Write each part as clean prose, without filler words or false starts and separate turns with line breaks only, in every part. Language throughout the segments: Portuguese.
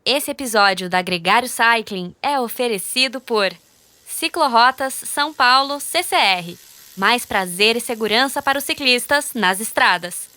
Esse episódio da Gregário Cycling é oferecido por Ciclorotas São Paulo CCR. Mais prazer e segurança para os ciclistas nas estradas.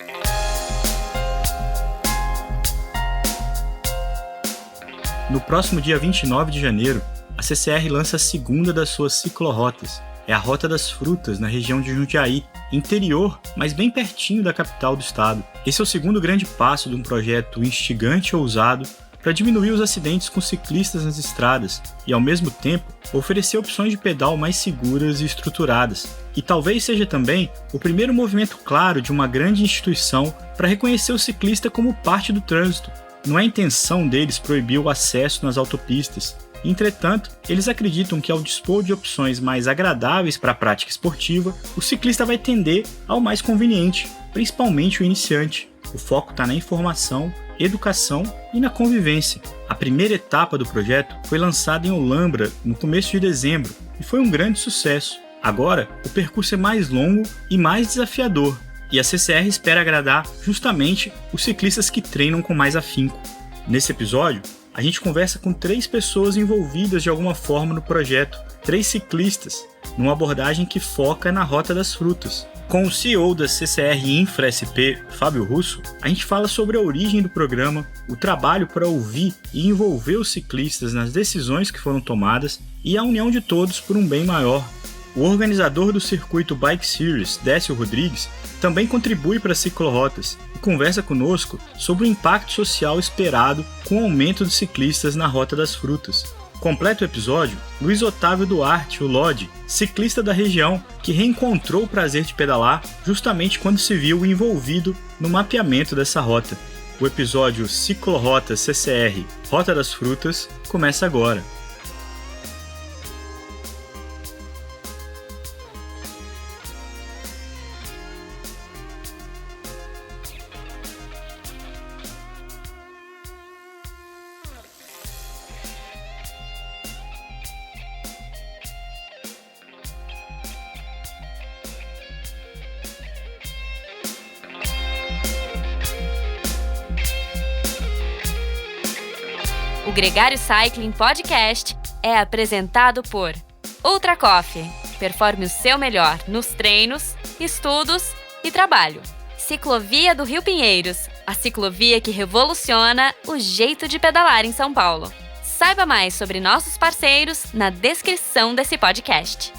No próximo dia 29 de janeiro, a CCR lança a segunda das suas ciclorotas. É a Rota das Frutas, na região de Jundiaí, interior, mas bem pertinho da capital do estado. Esse é o segundo grande passo de um projeto instigante e ousado para diminuir os acidentes com ciclistas nas estradas e, ao mesmo tempo, oferecer opções de pedal mais seguras e estruturadas. E talvez seja também o primeiro movimento claro de uma grande instituição para reconhecer o ciclista como parte do trânsito. Não é a intenção deles proibir o acesso nas autopistas. Entretanto, eles acreditam que ao dispor de opções mais agradáveis para a prática esportiva, o ciclista vai tender ao mais conveniente, principalmente o iniciante. O foco está na informação, educação e na convivência. A primeira etapa do projeto foi lançada em Olambra no começo de dezembro e foi um grande sucesso. Agora, o percurso é mais longo e mais desafiador, e a CCR espera agradar justamente os ciclistas que treinam com mais afinco. Nesse episódio, a gente conversa com 3 pessoas envolvidas de alguma forma no projeto, 3 ciclistas, numa abordagem que foca na Rota das Frutas. Com o CEO da CCR Infra SP, Fábio Russo, a gente fala sobre a origem do programa, o trabalho para ouvir e envolver os ciclistas nas decisões que foram tomadas e a união de todos por um bem maior. O organizador do circuito Bike Series, Décio Rodrigues, também contribui para as ciclorotas e conversa conosco sobre o impacto social esperado com o aumento de ciclistas na Rota das Frutas. Completa o episódio, Luiz Otávio Duarte, o Lodi, ciclista da região, que reencontrou o prazer de pedalar justamente quando se viu envolvido no mapeamento dessa rota. O episódio Ciclorota CCR Rota das Frutas começa agora.
O Gregário Cycling Podcast é apresentado por Ultra Coffee. Performe o seu melhor nos treinos, estudos e trabalho. Ciclovia do Rio Pinheiros, a ciclovia que revoluciona o jeito de pedalar em São Paulo. Saiba mais sobre nossos parceiros na descrição desse podcast.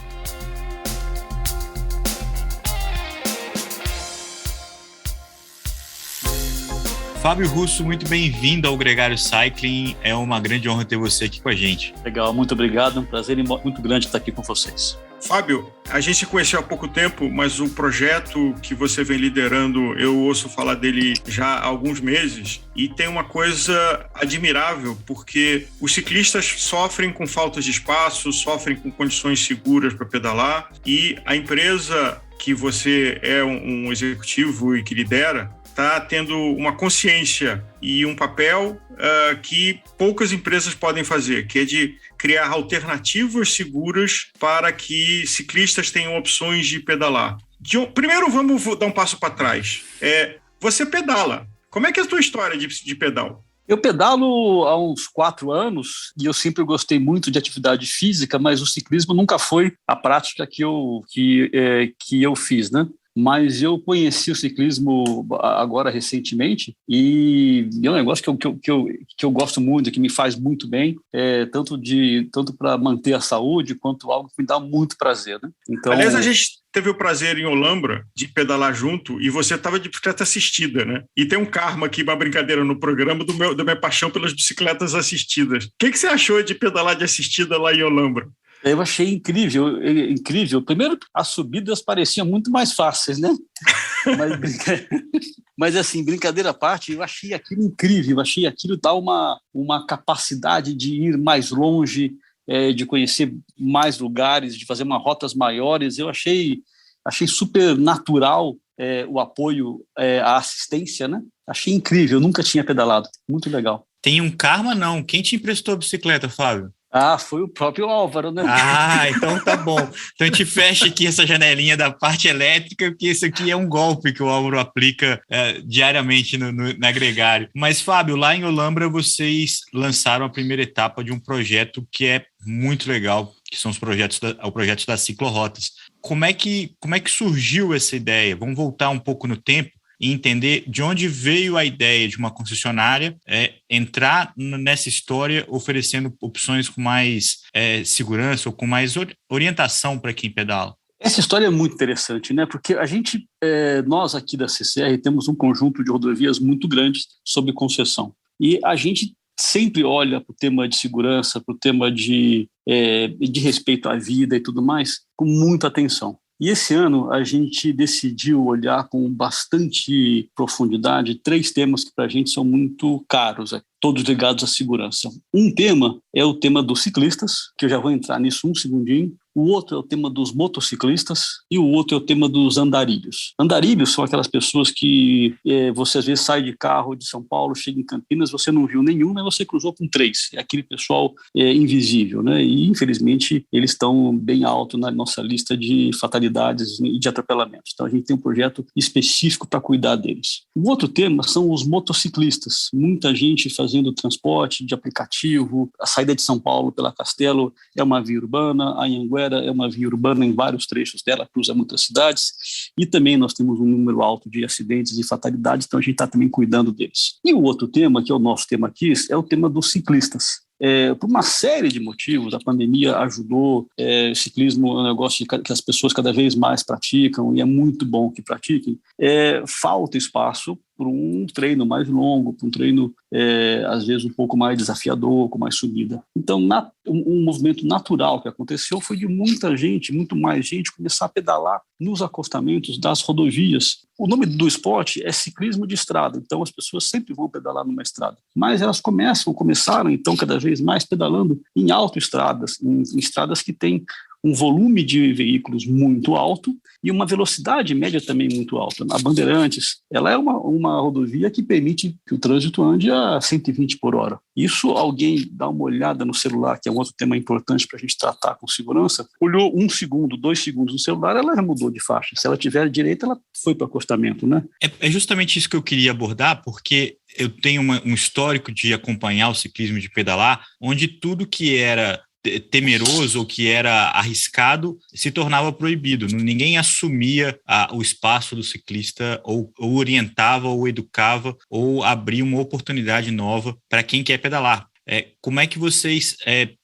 Fábio Russo, muito bem-vindo ao Gregário Cycling. É uma grande honra ter você aqui com a gente.
Legal, muito obrigado. Um prazer muito grande estar aqui com vocês.
Fábio, a gente se conheceu há pouco tempo, mas o projeto que você vem liderando, eu ouço falar dele já há alguns meses e tem uma coisa admirável, porque os ciclistas sofrem com faltas de espaço, sofrem com condições seguras para pedalar e a empresa que você é um executivo e que lidera está tendo uma consciência e um papel que poucas empresas podem fazer, que é de criar alternativas seguras para que ciclistas tenham opções de pedalar. Primeiro, vamos dar um passo para trás. Você pedala. Como é que é a tua história de pedal?
Eu pedalo há uns 4 anos e eu sempre gostei muito de atividade física, mas o ciclismo nunca foi a prática que eu fiz, né? Mas eu conheci o ciclismo agora recentemente e é um negócio que eu gosto muito, que me faz muito bem, tanto para manter a saúde quanto algo que me dá muito prazer, né? Então,
aliás, a gente teve o prazer em Olambra de pedalar junto e você estava de bicicleta assistida, né? E tem um karma aqui, uma brincadeira no programa da minha paixão pelas bicicletas assistidas. O que você achou de pedalar de assistida lá em Olambra?
Eu achei incrível. Primeiro, as subidas pareciam muito mais fáceis, né? Mas assim, brincadeira à parte, eu achei aquilo incrível. Eu achei aquilo dar uma capacidade de ir mais longe, de conhecer mais lugares, de fazer rotas maiores. Eu achei super natural o apoio à assistência, né? Achei incrível, nunca tinha pedalado. Muito legal.
Tem um karma, não? Quem te emprestou a bicicleta, Fábio?
Ah, foi o próprio Álvaro, né?
Ah, então tá bom. Então a gente fecha aqui essa janelinha da parte elétrica, porque isso aqui é um golpe que o Álvaro aplica diariamente na Gregário. Mas, Fábio, lá em Olambra vocês lançaram a primeira etapa de um projeto que é muito legal, que são os projetos das ciclorotas. Como é que surgiu essa ideia? Vamos voltar um pouco no tempo e entender de onde veio a ideia de uma concessionária entrar nessa história oferecendo opções com mais segurança ou com mais orientação para quem pedala.
Essa história é muito interessante, né? Porque nós aqui da CCR temos um conjunto de rodovias muito grandes sob concessão. E a gente sempre olha para o tema de segurança, para o tema de respeito à vida e tudo mais, com muita atenção. E esse ano a gente decidiu olhar com bastante profundidade 3 temas que para a gente são muito caros, todos ligados à segurança. Um tema é o tema dos ciclistas, que eu já vou entrar nisso um segundinho. O outro é o tema dos motociclistas e o outro é o tema dos andarilhos. Andarilhos são aquelas pessoas que você às vezes sai de carro de São Paulo, chega em Campinas, você não viu nenhum, mas você cruzou com 3. É aquele pessoal invisível, né? E infelizmente eles estão bem alto na nossa lista de fatalidades e de atropelamentos. Então a gente tem um projeto específico para cuidar deles. O outro tema são os motociclistas. Muita gente fazendo transporte de aplicativo. A saída de São Paulo pela Castelo é uma via urbana, a Anhanguera é uma via urbana em vários trechos dela, cruza muitas cidades, e também nós temos um número alto de acidentes e fatalidades, então a gente está também cuidando deles. E o outro tema, que é o nosso tema aqui, é o tema dos ciclistas. Por uma série de motivos, a pandemia ajudou, o ciclismo é um negócio que as pessoas cada vez mais praticam, e é muito bom que pratiquem. Falta espaço para um treino mais longo, para um treino, às vezes, um pouco mais desafiador, com mais subida. Então, um movimento natural que aconteceu foi de muita gente, muito mais gente, começar a pedalar nos acostamentos das rodovias. O nome do esporte é ciclismo de estrada, então as pessoas sempre vão pedalar numa estrada. Mas elas começaram, então, cada vez mais pedalando em autoestradas, em estradas que têm um volume de veículos muito alto e uma velocidade média também muito alta. A Bandeirantes, ela é uma rodovia que permite que o trânsito ande a 120 por hora. Isso, alguém dá uma olhada no celular, que é um outro tema importante para a gente tratar com segurança, olhou 1 segundo, 2 segundos no celular, ela já mudou de faixa. Se ela tiver direita, ela foi para o acostamento, né?
É justamente isso que eu queria abordar, porque eu tenho um histórico de acompanhar o ciclismo, de pedalar, onde tudo que era temeroso ou que era arriscado se tornava proibido. Ninguém assumia o espaço do ciclista ou orientava ou educava ou abria uma oportunidade nova para quem quer pedalar. Como é que vocês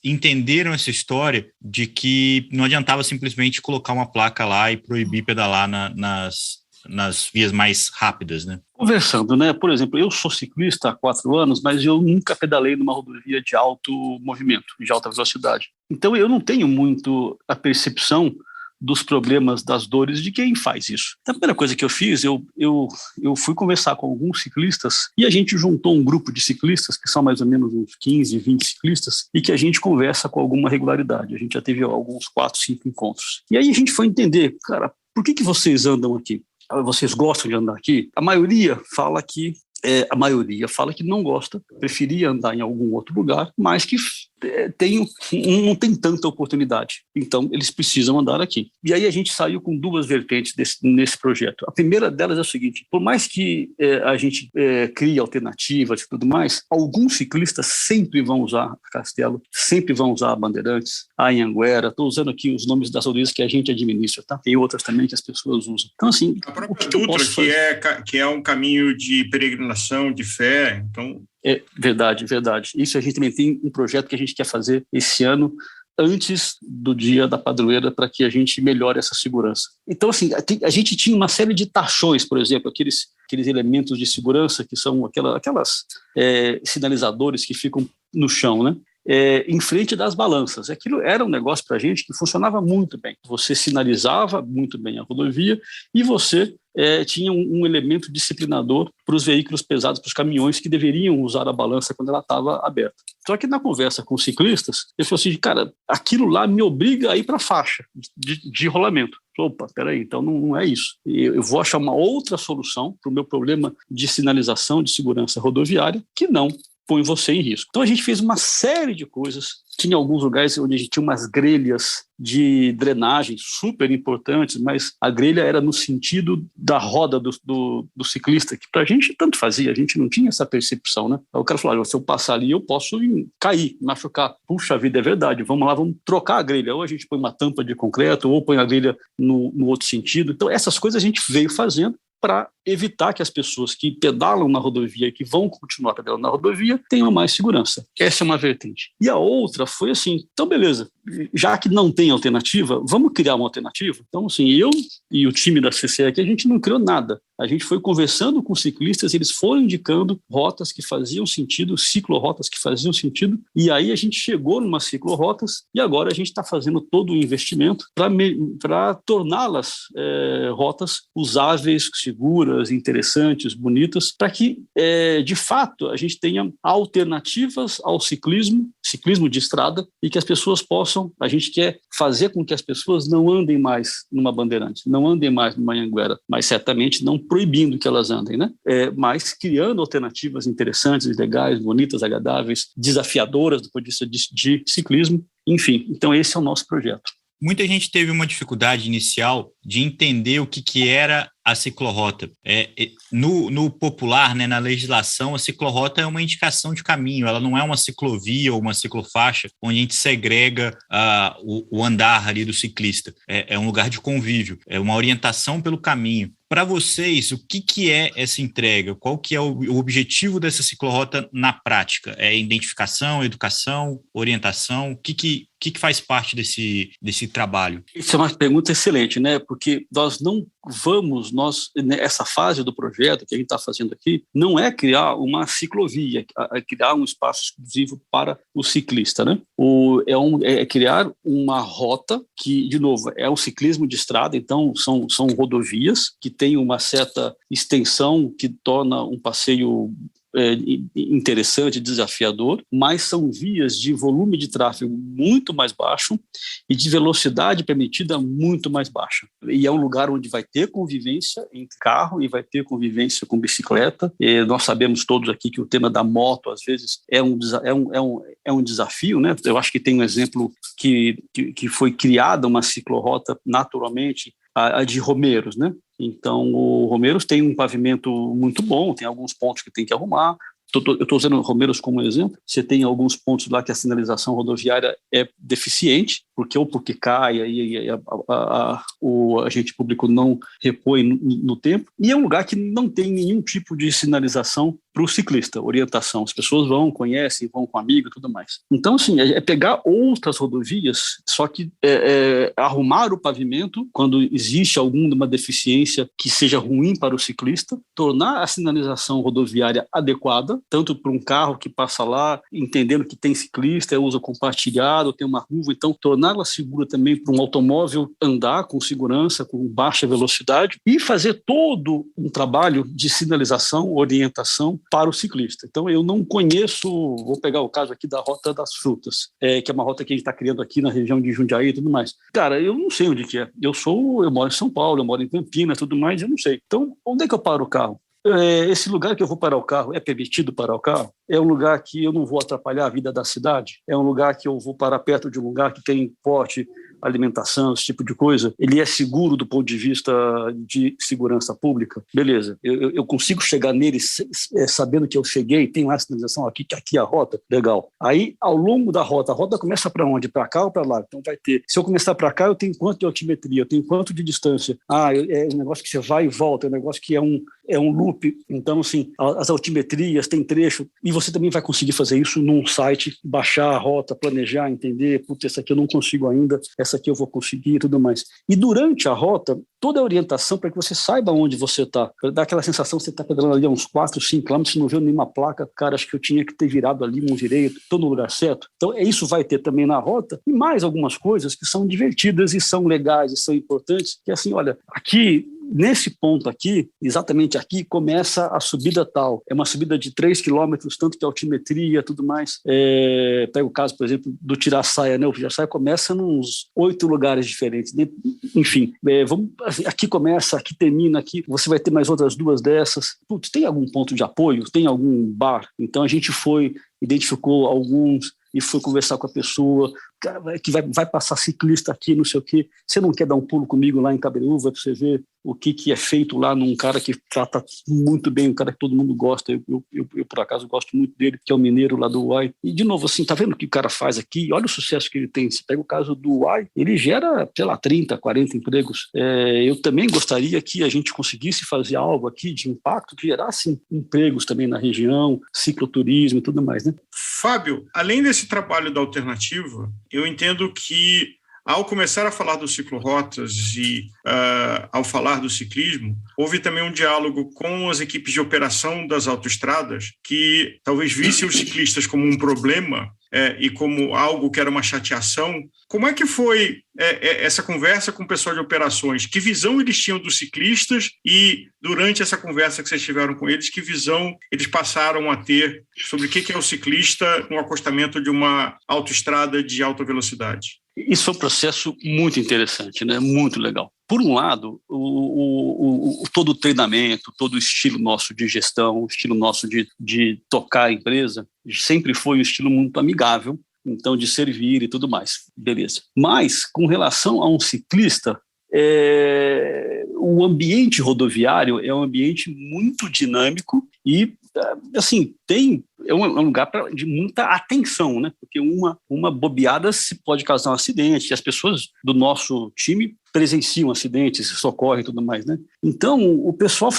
entenderam essa história de que não adiantava simplesmente colocar uma placa lá e proibir pedalar nas vias mais rápidas, né?
Conversando, né? Por exemplo, eu sou ciclista há 4 anos, mas eu nunca pedalei numa rodovia de alto movimento, de alta velocidade. Então, eu não tenho muito a percepção dos problemas, das dores de quem faz isso. A primeira coisa que eu fiz, eu fui conversar com alguns ciclistas e a gente juntou um grupo de ciclistas, que são mais ou menos uns 15, 20 ciclistas, e que a gente conversa com alguma regularidade. A gente já teve alguns 4, 5 encontros. E aí a gente foi entender, cara, por que vocês andam aqui? Vocês gostam de andar aqui? A maioria fala que não gosta, preferia andar em algum outro lugar, mas que não tem tanta oportunidade. Então, eles precisam andar aqui. E aí a gente saiu com 2 vertentes nesse projeto. A primeira delas é o seguinte: por mais que a gente crie alternativas e tudo mais, alguns ciclistas sempre vão usar a Castelo, sempre vão usar a Bandeirantes, a Anhanguera. Estou usando aqui os nomes das rodovias que a gente administra, tá? Tem outras também que as pessoas usam. Então, assim,
a própria Dutra, que é um caminho de peregrinação, de fé, então...
Verdade. Isso a gente também tem um projeto que a gente quer fazer esse ano, antes do dia da padroeira, para que a gente melhore essa segurança. Então, assim, a gente tinha uma série de taxões, por exemplo, aqueles elementos de segurança que são aquelas sinalizadores que ficam no chão, né? Em frente das balanças. Aquilo era um negócio para a gente que funcionava muito bem. Você sinalizava muito bem a rodovia e você tinha um elemento disciplinador para os veículos pesados, para os caminhões que deveriam usar a balança quando ela estava aberta. Só que na conversa com os ciclistas, eu falei assim, cara, aquilo lá me obriga a ir para a faixa de rolamento. Opa, peraí, então não é isso. Eu vou achar uma outra solução para o meu problema de sinalização de segurança rodoviária que não põe você em risco. Então a gente fez uma série de coisas. Tinha alguns lugares onde a gente tinha umas grelhas de drenagem super importantes, mas a grelha era no sentido da roda do ciclista, que pra gente tanto fazia, a gente não tinha essa percepção, né? Aí o cara falou, se eu passar ali, eu posso cair, machucar. Puxa vida, é verdade, vamos lá, vamos trocar a grelha. Ou a gente põe uma tampa de concreto, ou põe a grelha no outro sentido. Então essas coisas a gente veio fazendo para evitar que as pessoas que pedalam na rodovia e que vão continuar pedalando na rodovia tenham mais segurança. Essa é uma vertente. E a outra foi assim, então beleza, já que não tem alternativa, vamos criar uma alternativa? Então assim, eu e o time da CCE aqui, a gente não criou nada. A gente foi conversando com ciclistas, eles foram indicando rotas que faziam sentido, ciclorotas que faziam sentido, e aí a gente chegou numa ciclorotas e agora a gente está fazendo todo o investimento para torná-las rotas usáveis, seguras, interessantes, bonitas, para que, de fato, a gente tenha alternativas ao ciclismo de estrada, e que as pessoas possam, a gente quer fazer com que as pessoas não andem mais numa Bandeirante, não andem mais numa Anhanguera, mas certamente não proibindo que elas andem, né? Mas criando alternativas interessantes, legais, bonitas, agradáveis, desafiadoras do ponto de vista de ciclismo, enfim. Então esse é o nosso projeto.
Muita gente teve uma dificuldade inicial de entender o que era a ciclorrota. No popular, né, na legislação, a ciclorrota é uma indicação de caminho, ela não é uma ciclovia ou uma ciclofaixa onde a gente segrega o andar ali do ciclista. É um lugar de convívio, é uma orientação pelo caminho. Para vocês, o que é essa entrega? Qual que é o objetivo dessa ciclorrota na prática? É identificação, educação, orientação? O que faz parte desse trabalho?
Isso é uma pergunta excelente, né? Porque nós não vamos, essa fase do projeto que a gente está fazendo aqui, não é criar uma ciclovia, é criar um espaço exclusivo para o ciclista, né? É criar uma rota que, de novo, é um ciclismo de estrada, então são rodovias que têm uma certa extensão que torna um passeio interessante, desafiador, mas são vias de volume de tráfego muito mais baixo e de velocidade permitida muito mais baixa. E é um lugar onde vai ter convivência entre carro e vai ter convivência com bicicleta. E nós sabemos todos aqui que o tema da moto, às vezes, é um desafio, né? Eu acho que tem um exemplo que foi criada uma ciclorrota naturalmente, a de Romeiros, né? Então, o Romeiros tem um pavimento muito bom, tem alguns pontos que tem que arrumar. Eu estou usando Romeiros como exemplo. Você tem alguns pontos lá que a sinalização rodoviária é deficiente, porque cai, aí o agente público não repõe no tempo. E é um lugar que não tem nenhum tipo de sinalização para o ciclista, orientação. As pessoas vão, conhecem, vão com amigo e tudo mais. Então, assim, é pegar outras rodovias, só que arrumar o pavimento quando existe alguma deficiência que seja ruim para o ciclista, tornar a sinalização rodoviária adequada, tanto para um carro que passa lá, entendendo que tem ciclista, é uso compartilhado, tem uma curva, então torná-la segura também para um automóvel andar com segurança, com baixa velocidade, e fazer todo um trabalho de sinalização, orientação para o ciclista. Então, eu não conheço, vou pegar o caso aqui da Rota das Frutas, que é uma rota que a gente está criando aqui na região de Jundiaí e tudo mais. Cara, eu não sei onde que é. Eu moro em São Paulo, eu moro em Campinas, tudo mais, eu não sei. Então, onde é que eu paro o carro? Esse lugar que eu vou parar o carro é permitido parar o carro? É um lugar que eu não vou atrapalhar a vida da cidade? É um lugar que eu vou parar perto de um lugar que tem porte, alimentação, esse tipo de coisa? Ele é seguro do ponto de vista de segurança pública? Beleza, eu consigo chegar nele sabendo que eu cheguei, tem lá a sinalização aqui, que aqui é a rota? Legal. Aí, ao longo da rota, a rota começa para onde? Para cá ou para lá? Então vai ter, se eu começar para cá, eu tenho quanto de altimetria, eu tenho quanto de distância? É um negócio que você vai e volta, é um negócio que é um loop. Então, assim, as altimetrias, tem trecho, e você também vai conseguir fazer isso num site, baixar a rota, planejar, entender, putz, essa aqui eu não consigo ainda, essa aqui eu vou conseguir e tudo mais. E durante a rota, toda a orientação para que você saiba onde você está. Dá aquela sensação que você está pedalando ali a uns 4, 5 quilômetros, não viu nenhuma placa, cara, acho que eu tinha que ter virado ali, mão direita, estou no lugar certo. Então, isso vai ter também na rota, e mais algumas coisas que são divertidas e são legais e são importantes, que assim, olha, aqui nesse ponto aqui, exatamente aqui, começa a subida tal. É uma subida de 3 quilômetros, tanto de altimetria, tudo mais. Pega o caso, por exemplo, do Tiraçaia, né? O Tiraçaia começa nos 8 lugares diferentes. Enfim, aqui começa, aqui termina, aqui você vai ter mais outras 2 dessas. Putz, tem algum ponto de apoio? Tem algum bar? Então a gente identificou alguns e foi conversar com a pessoa, que vai passar ciclista aqui, não sei o quê. Você não quer dar um pulo comigo lá em Cabreúva para você ver o que é feito lá num cara que trata muito bem, um cara que todo mundo gosta. Eu por acaso, gosto muito dele, que é o mineiro lá do Uai. E, de novo, assim, tá vendo o que o cara faz aqui? Olha o sucesso que ele tem. Você pega o caso do Uai, ele gera, sei lá, 30, 40 empregos. Eu também gostaria que a gente conseguisse fazer algo aqui de impacto que gerasse empregos também na região, cicloturismo e tudo mais, né?
Fábio, além desse trabalho da alternativa, eu entendo que ao começar a falar dos ciclorotas e ao falar do ciclismo, houve também um diálogo com as equipes de operação das autoestradas que talvez vissem os ciclistas como um problema e como algo que era uma chateação. Como é que foi essa conversa com o pessoal de operações? Que visão eles tinham dos ciclistas e, durante essa conversa que vocês tiveram com eles, que visão eles passaram a ter sobre o que é o ciclista no acostamento de uma autoestrada de alta velocidade?
Isso foi um processo muito interessante, né? Muito legal. Por um lado, todo o treinamento, todo o estilo nosso de gestão, o estilo nosso de tocar a empresa, sempre foi um estilo muito amigável, então de servir e tudo mais. Beleza. Mas, com relação a um ciclista, o ambiente rodoviário é um ambiente muito dinâmico e, assim, é um lugar de muita atenção, né? Porque uma bobeada se pode causar um acidente, e as pessoas do nosso time presenciam acidentes, socorrem e tudo mais, né? Então, o pessoal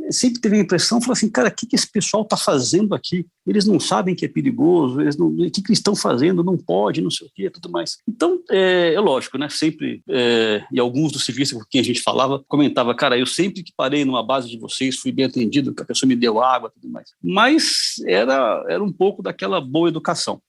sempre teve a impressão, falava assim, cara, o que esse pessoal está fazendo aqui? Eles não sabem que é perigoso, o que eles estão fazendo? Não pode, não sei o quê, tudo mais. Então, é lógico, né? Sempre, e alguns dos ciclistas com quem a gente falava, comentava, cara, eu sempre que parei numa base de vocês, fui bem atendido, a pessoa me deu água, tudo mais. Mas era um pouco daquela boa educação.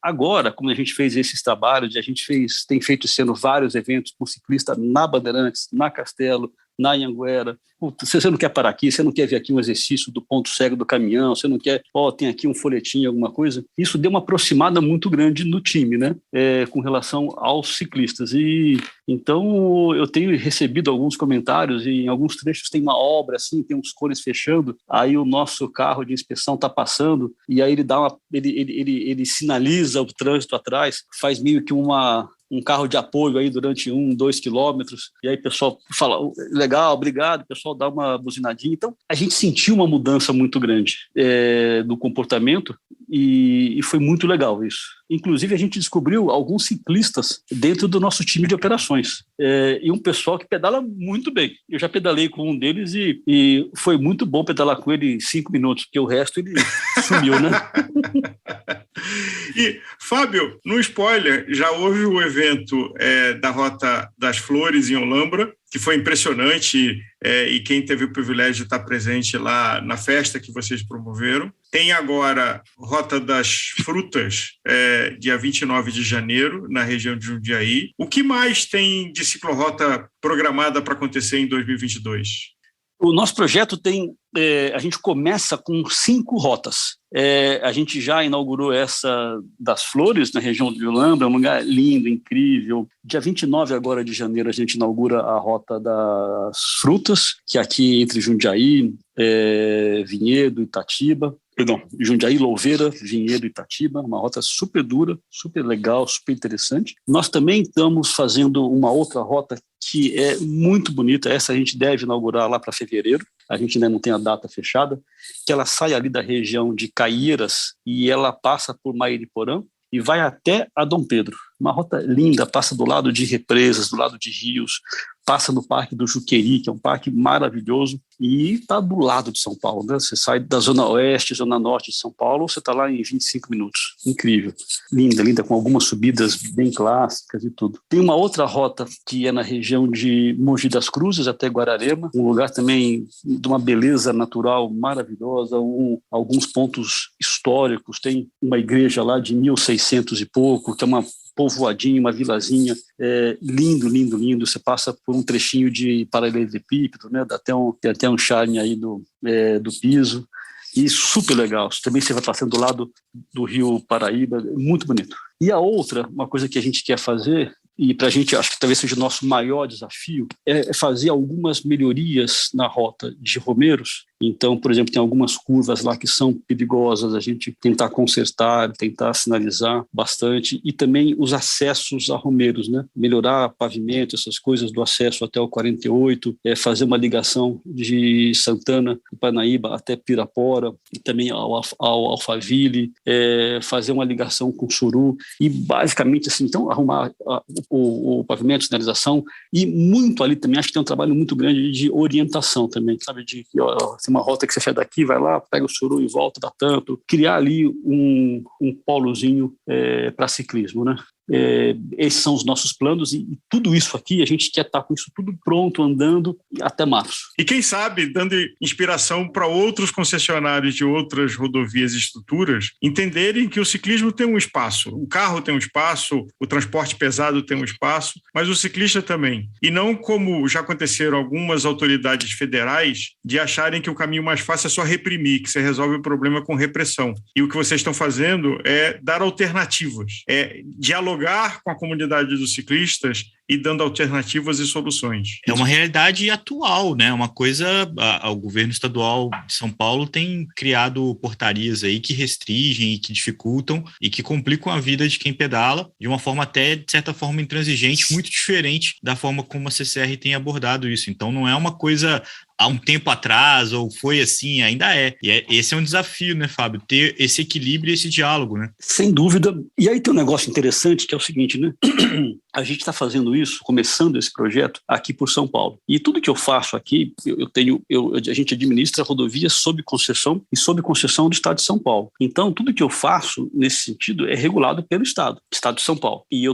Agora, como a gente fez esses trabalhos, a gente tem feito sendo vários eventos com ciclista na Bandeirantes, na Castelo, na Anhanguera. Você não quer parar aqui, você não quer ver aqui um exercício do ponto cego do caminhão, você não quer, tem aqui um folhetinho, alguma coisa. Isso deu uma aproximada muito grande no time, né? Com relação aos ciclistas. E então eu tenho recebido alguns comentários e em alguns trechos tem uma obra assim, tem uns cones fechando, aí o nosso carro de inspeção está passando e aí ele sinaliza o trânsito atrás, faz meio que um carro de apoio aí durante 2 quilômetros, e aí o pessoal fala, legal, obrigado, o pessoal dá uma buzinadinha. Então, a gente sentiu uma mudança muito grande do comportamento e foi muito legal isso. Inclusive, a gente descobriu alguns ciclistas dentro do nosso time de operações e um pessoal que pedala muito bem. Eu já pedalei com um deles e foi muito bom pedalar com ele 5 minutos, porque o resto ele sumiu, né?
E, Fábio, no spoiler, já houve o evento da Rota das Flores em Olambra, que foi impressionante, e quem teve o privilégio de estar presente lá na festa que vocês promoveram. Tem agora Rota das Frutas, dia 29 de janeiro, na região de Jundiaí. O que mais tem de ciclorota programada para acontecer em 2022?
O nosso projeto a gente começa com 5 rotas. A gente já inaugurou essa das Flores, na região de Olambra, um lugar lindo, incrível. Dia 29 agora de janeiro a gente inaugura a Rota das Frutas, que é aqui entre Jundiaí, Vinhedo, Itatiba. Perdão, Jundiaí, Louveira, Vinhedo e Itatiba, uma rota super dura, super legal, super interessante. Nós também estamos fazendo uma outra rota que é muito bonita, essa a gente deve inaugurar lá para fevereiro, a gente ainda não tem a data fechada, que ela sai ali da região de Caieiras e ela passa por Mairiporã e vai até a Dom Pedro. Uma rota linda, passa do lado de represas, do lado de rios, passa no Parque do Juqueri, que é um parque maravilhoso, e está do lado de São Paulo, né? Você sai da Zona Oeste, Zona Norte de São Paulo, você está lá em 25 minutos. Incrível. Linda, com algumas subidas bem clássicas e tudo. Tem uma outra rota que é na região de Mogi das Cruzes, até Guararema, um lugar também de uma beleza natural maravilhosa, alguns pontos históricos. Tem uma igreja lá de 1600 e pouco, que é uma povoadinho, uma vilazinha, lindo, lindo, lindo. Você passa por um trechinho de paralelepípedo, né? Tem até um charme aí do piso. E super legal. Também você vai passando do lado do Rio Paraíba, muito bonito. E a outra, uma coisa que a gente quer fazer, e para a gente acho que talvez seja o nosso maior desafio, é fazer algumas melhorias na rota de Romeiros. Então, por exemplo, tem algumas curvas lá que são perigosas, a gente tentar consertar, tentar sinalizar bastante, e também os acessos a Romeiros, né? Melhorar pavimento, essas coisas do acesso até o 48, fazer uma ligação de Santana do Parnaíba até Pirapora, e também ao Alphaville, fazer uma ligação com Suru, e basicamente assim, então arrumar o pavimento, sinalização, e muito ali também, acho que tem um trabalho muito grande de orientação também, sabe, de uma rota que você sai daqui, vai lá, pega o Suru e volta, dá tanto, criar ali um polozinho para ciclismo, né? Esses são os nossos planos e tudo isso aqui, a gente quer estar com isso tudo pronto, andando até março.
E quem sabe, dando inspiração para outros concessionários de outras rodovias e estruturas, entenderem que o ciclismo tem um espaço, o carro tem um espaço, o transporte pesado tem um espaço, mas o ciclista também. E não como já aconteceram algumas autoridades federais, de acharem que o caminho mais fácil é só reprimir, que você resolve o problema com repressão. E o que vocês estão fazendo é dar alternativas, é dialogar com a comunidade dos ciclistas e dando alternativas e soluções.
É uma realidade atual, né? Uma coisa, o governo estadual de São Paulo tem criado portarias aí que restringem e que dificultam e que complicam a vida de quem pedala de uma forma até, de certa forma, intransigente, muito diferente da forma como a CCR tem abordado isso. Então, não é uma coisa há um tempo atrás, ou foi assim, ainda é. E esse é um desafio, né, Fábio? Ter esse equilíbrio e esse diálogo, né?
Sem dúvida. E aí tem um negócio interessante que é o seguinte, né? A gente está fazendo isso, começando esse projeto aqui por São Paulo. E tudo que eu faço aqui, a gente administra rodovias sob concessão e sob concessão do Estado de São Paulo. Então, tudo que eu faço nesse sentido é regulado pelo Estado de São Paulo. E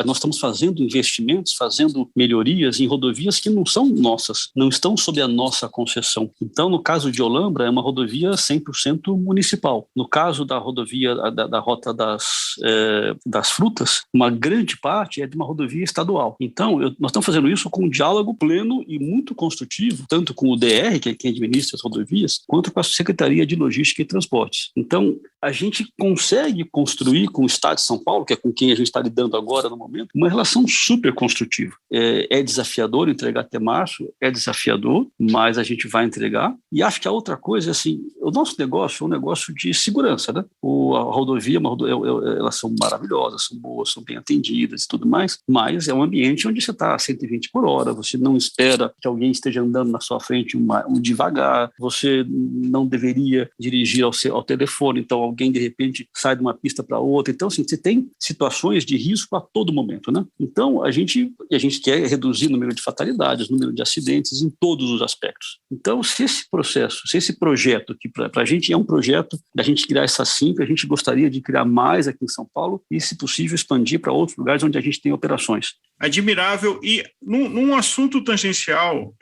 nós estamos fazendo investimentos, fazendo melhorias em rodovias que não são nossas, não estão sob a nossa concessão. Então, no caso de Olambra, é uma rodovia 100% municipal. No caso da rodovia, da Rota das Frutas, uma grande parte é de uma rodovia estadual. Então, nós estamos fazendo isso com um diálogo pleno e muito construtivo, tanto com o DR, que é quem administra as rodovias, quanto com a Secretaria de Logística e Transportes. Então, a gente consegue construir com o Estado de São Paulo, que é com quem a gente está lidando agora no momento, uma relação super construtiva. É desafiador entregar até março, é desafiador, mas a gente vai entregar. E acho que a outra coisa é assim, o nosso negócio é um negócio de segurança, né? A rodovia, elas são maravilhosas, são boas, são bem atendidas e tudo mais, mas é um ambiente onde você está a 120 por hora, você não espera que alguém esteja andando na sua frente devagar, você não deveria dirigir ao telefone, então alguém de repente sai de uma pista para outra. Então, assim, você tem situações de risco a todo momento, né? Então, a gente quer reduzir o número de fatalidades, o número de acidentes em todos os aspectos. Então, se esse projeto, que para a gente é um projeto da gente criar essa SINC, a gente gostaria de criar mais aqui em São Paulo e, se possível, expandir para outros lugares onde a gente tem operações.
Admirável. E num assunto tangencial,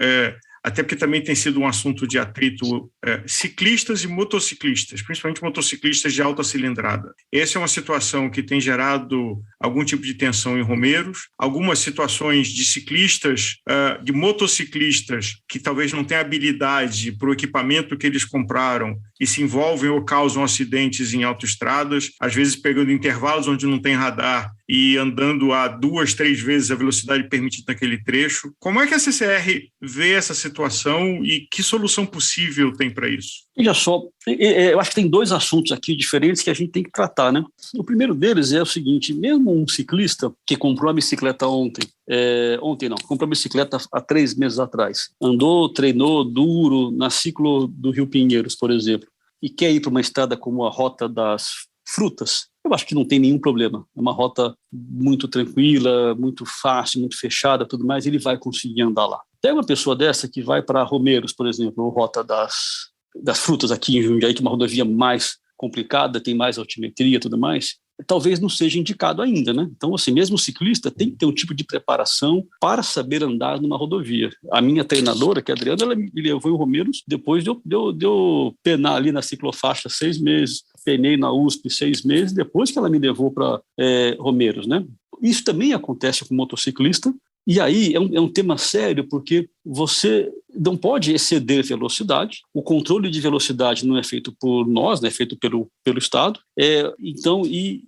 até porque também tem sido um assunto de atrito, ciclistas e motociclistas, principalmente motociclistas de alta cilindrada. Essa é uma situação que tem gerado algum tipo de tensão em Romeiros, algumas situações de ciclistas, de motociclistas que talvez não tenham habilidade para o equipamento que eles compraram e se envolvem ou causam acidentes em autoestradas, às vezes pegando intervalos onde não tem radar e andando a 2, 3 vezes a velocidade permitida naquele trecho. Como é que a CCR vê essa situação e que solução possível tem para isso?
Veja só, eu acho que tem 2 assuntos aqui diferentes que a gente tem que tratar, né? O primeiro deles é o seguinte: mesmo um ciclista que comprou a bicicleta comprou a bicicleta há 3 meses atrás, andou, treinou duro na ciclo do Rio Pinheiros, por exemplo, e quer ir para uma estrada como a Rota das Frutas, eu acho que não tem nenhum problema. É uma rota muito tranquila, muito fácil, muito fechada, tudo mais, ele vai conseguir andar lá. Tem uma pessoa dessa que vai para Romeiros, por exemplo, ou Rota das Frutas aqui em Jundiaí, que é uma rodovia mais complicada, tem mais altimetria e tudo mais, talvez não seja indicado ainda, né? Então, assim, mesmo o ciclista tem que ter um tipo de preparação para saber andar numa rodovia. A minha treinadora, que é a Adriana, ela me levou em Romeiros depois de eu penar ali na ciclofaixa 6 meses, penei na USP 6 meses, depois que ela me levou para Romeiros, né? Isso também acontece com o motociclista, e aí é um tema sério, porque você não pode exceder velocidade, o controle de velocidade não é feito por nós, né, é feito pelo Estado, então, e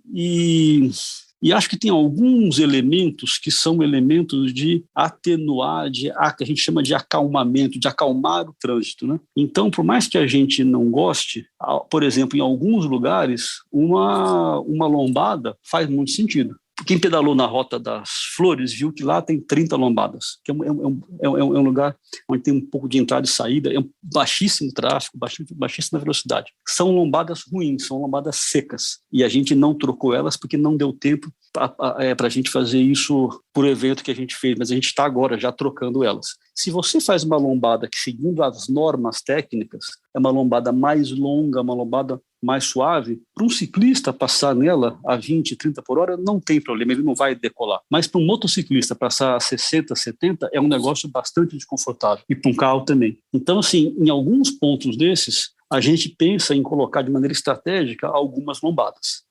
acho que tem alguns elementos que são elementos de atenuar, que a gente chama de acalmamento, de acalmar o trânsito, né? Então, por mais que a gente não goste, por exemplo, em alguns lugares, uma lombada faz muito sentido. Quem pedalou na Rota das Flores viu que lá tem 30 lombadas, que é um lugar onde tem um pouco de entrada e saída, é um baixíssimo tráfego, baixíssima velocidade. São lombadas ruins, são lombadas secas, e a gente não trocou elas porque não deu tempo para a gente fazer isso por evento que a gente fez, mas a gente está agora já trocando elas. Se você faz uma lombada que, seguindo as normas técnicas, é uma lombada mais longa, uma lombada mais suave, para um ciclista passar nela a 20, 30 por hora não tem problema, ele não vai decolar. Mas para um motociclista passar a 60, 70 é um negócio bastante desconfortável, e para um carro também. Então, assim, em alguns pontos desses, a gente pensa em colocar de maneira estratégica algumas lombadas.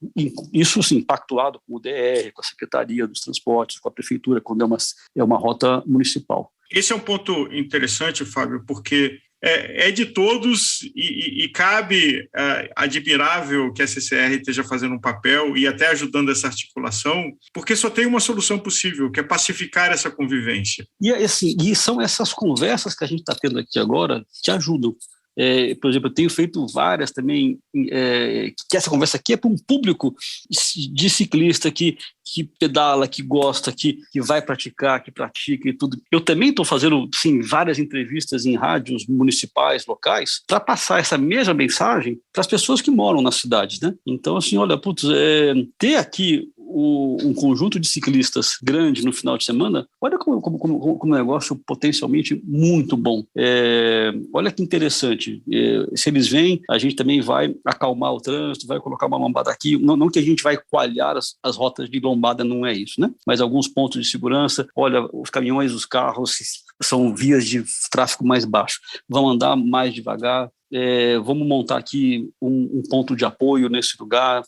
Isso, sim, pactuado com o DR, com a Secretaria dos Transportes, com a Prefeitura, quando é uma rota municipal.
Esse é um ponto interessante, Fábio, porque é de todos e cabe, admirável que a CCR esteja fazendo um papel e até ajudando essa articulação, porque só tem uma solução possível, que é pacificar essa convivência.
E são essas conversas que a gente está tendo aqui agora que ajudam. Por exemplo, eu tenho feito várias também, que essa conversa aqui é para um público de ciclista que pedala, que gosta, que vai praticar, que pratica e tudo. Eu também estou fazendo, sim, várias entrevistas em rádios municipais, locais, para passar essa mesma mensagem para as pessoas que moram nas cidades, né? Então, assim, olha, ter aqui um conjunto de ciclistas grande no final de semana, olha como um negócio potencialmente muito bom. Olha que interessante. Se eles vêm, a gente também vai acalmar o trânsito, vai colocar uma lombada aqui. Não que a gente vai coalhar as rotas de lombada, não é isso, né? Mas alguns pontos de segurança. Olha, os caminhões, os carros são vias de tráfego mais baixo, vão andar mais devagar. Vamos montar aqui um ponto de apoio nesse lugar,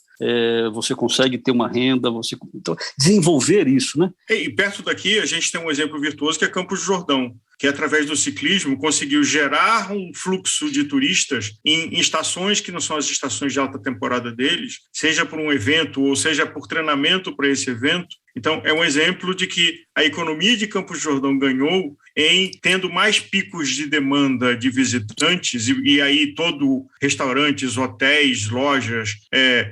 você consegue ter uma renda, então, desenvolver isso, né?
E perto daqui a gente tem um exemplo virtuoso que é Campos do Jordão, que através do ciclismo conseguiu gerar um fluxo de turistas em estações que não são as estações de alta temporada deles, seja por um evento ou seja por treinamento para esse evento. Então, é um exemplo de que a economia de Campos do Jordão ganhou em tendo mais picos de demanda de visitantes e aí todo restaurantes, hotéis, lojas,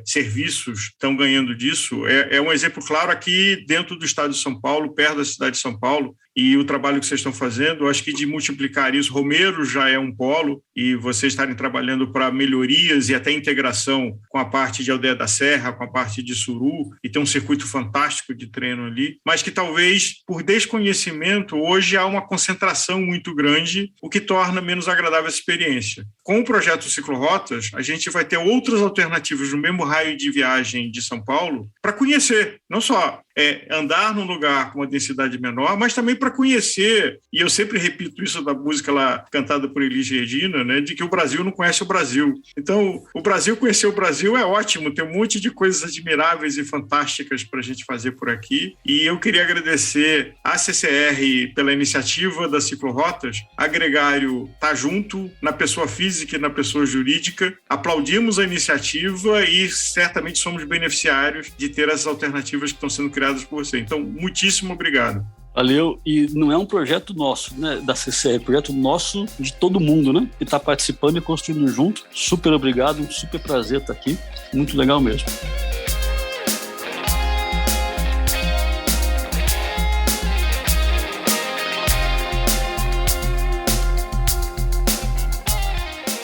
serviços estão ganhando disso. É um exemplo claro aqui dentro do estado de São Paulo, perto da cidade de São Paulo, e o trabalho que vocês estão fazendo, acho que de multiplicar isso, Romeiros já é um polo, e vocês estarem trabalhando para melhorias e até integração com a parte de Aldeia da Serra, com a parte de Suru, e tem um circuito fantástico de treino ali, mas que talvez, por desconhecimento, hoje há uma concentração muito grande, o que torna menos agradável essa experiência. Com o projeto Ciclorotas, a gente vai ter outras alternativas no mesmo raio de viagem de São Paulo para conhecer, não só andar num lugar com uma densidade menor, mas também para conhecer, e eu sempre repito isso da música lá cantada por Elis Regina, né, de que o Brasil não conhece o Brasil. Então, o Brasil conhecer o Brasil é ótimo, tem um monte de coisas admiráveis e fantásticas para a gente fazer por aqui, e eu queria agradecer à CCR pela iniciativa da Ciclorotas. A Gregário está junto na pessoa física e na pessoa jurídica, aplaudimos a iniciativa e certamente somos beneficiários de ter essas alternativas que estão sendo criadas por você. Então, muitíssimo obrigado.
Valeu, e não é um projeto nosso, né, da CCR, é um projeto nosso, de todo mundo, né, que está participando e construindo junto. Super obrigado, um super prazer estar aqui, muito legal mesmo.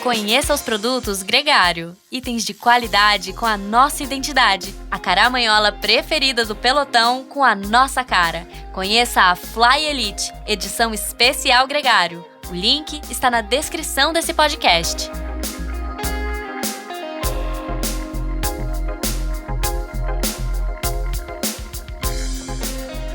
Conheça os produtos Gregário, itens de qualidade com a nossa identidade. A caramanhola preferida do pelotão com a nossa cara. Conheça a Fly Elite, edição especial Gregário. O link está na descrição desse podcast.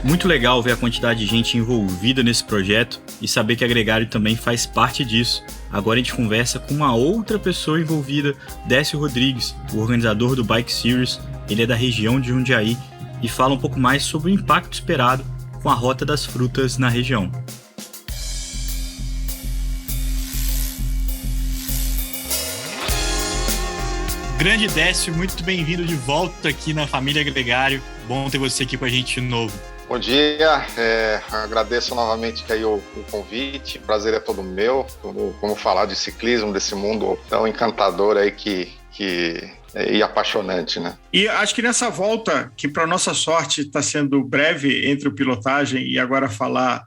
Muito legal ver a quantidade de gente envolvida nesse projeto e saber que a Gregário também faz parte disso. Agora a gente conversa com uma outra pessoa envolvida, Décio Rodrigues, o organizador do Bike Series. Ele é da região de Jundiaí e fala um pouco mais sobre o impacto esperado com a Rota das Frutas na região. Grande Décio, muito bem-vindo de volta aqui na família Gregário. Bom ter você aqui com a gente de novo.
Bom dia, agradeço novamente aí o convite, prazer é todo meu, como falar de ciclismo, desse mundo tão encantador aí e apaixonante, né?
E acho que nessa volta, que para nossa sorte está sendo breve entre o pilotagem e agora falar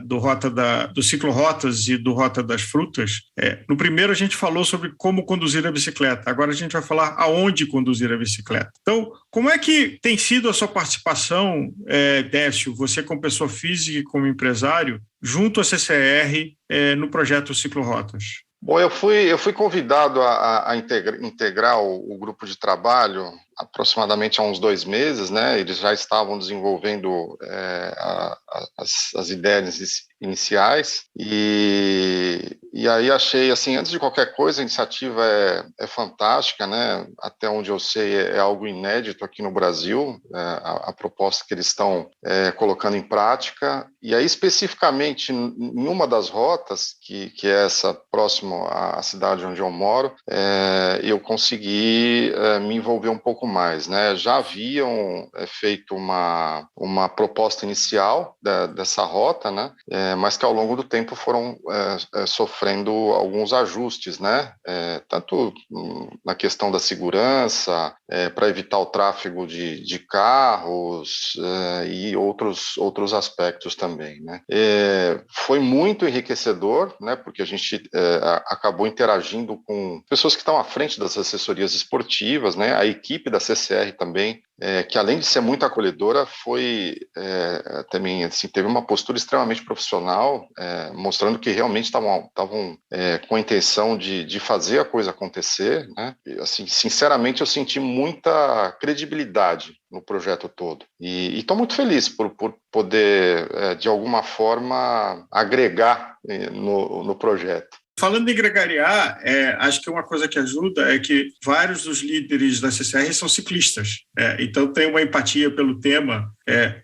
do ciclorotas e do Rota das Frutas, no primeiro a gente falou sobre como conduzir a bicicleta, agora a gente vai falar aonde conduzir a bicicleta. Então, como é que tem sido a sua participação, Décio, você como pessoa física e como empresário, junto à CCR no projeto Ciclorotas?
Bom, eu fui convidado a integrar o grupo de trabalho aproximadamente há uns 2 meses, né? Eles já estavam desenvolvendo as ideias iniciais e aí achei, assim, antes de qualquer coisa, a iniciativa é fantástica, né? Até onde eu sei é algo inédito aqui no Brasil, a proposta que eles estão colocando em prática. E aí, especificamente, em uma das rotas, que é essa próximo à cidade onde eu moro, eu consegui me envolver um pouco mais, né? Já haviam feito uma proposta inicial dessa rota, né? Mas que ao longo do tempo foram sofrendo alguns ajustes, né? Tanto na questão da segurança, para evitar o tráfego de carros e outros aspectos também, né? Foi muito enriquecedor, né? Porque a gente acabou interagindo com pessoas que estão à frente das assessorias esportivas, né? A equipe da CCR também, que além de ser muito acolhedora, foi também, assim, teve uma postura extremamente profissional, mostrando que realmente estavam com a intenção de fazer a coisa acontecer, né? E, assim, sinceramente, eu senti muita credibilidade no projeto todo. E estou muito feliz por poder, de alguma forma, agregar no projeto.
Falando em gregariar, acho que uma coisa que ajuda é que vários dos líderes da CCR são ciclistas, então tem uma empatia pelo tema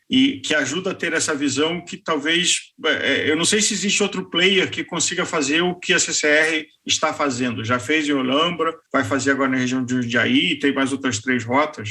e que ajuda a ter essa visão que talvez, eu não sei se existe outro player que consiga fazer o que a CCR está fazendo, já fez em Olambra, vai fazer agora na região de Jundiaí, tem mais outras 3 rotas,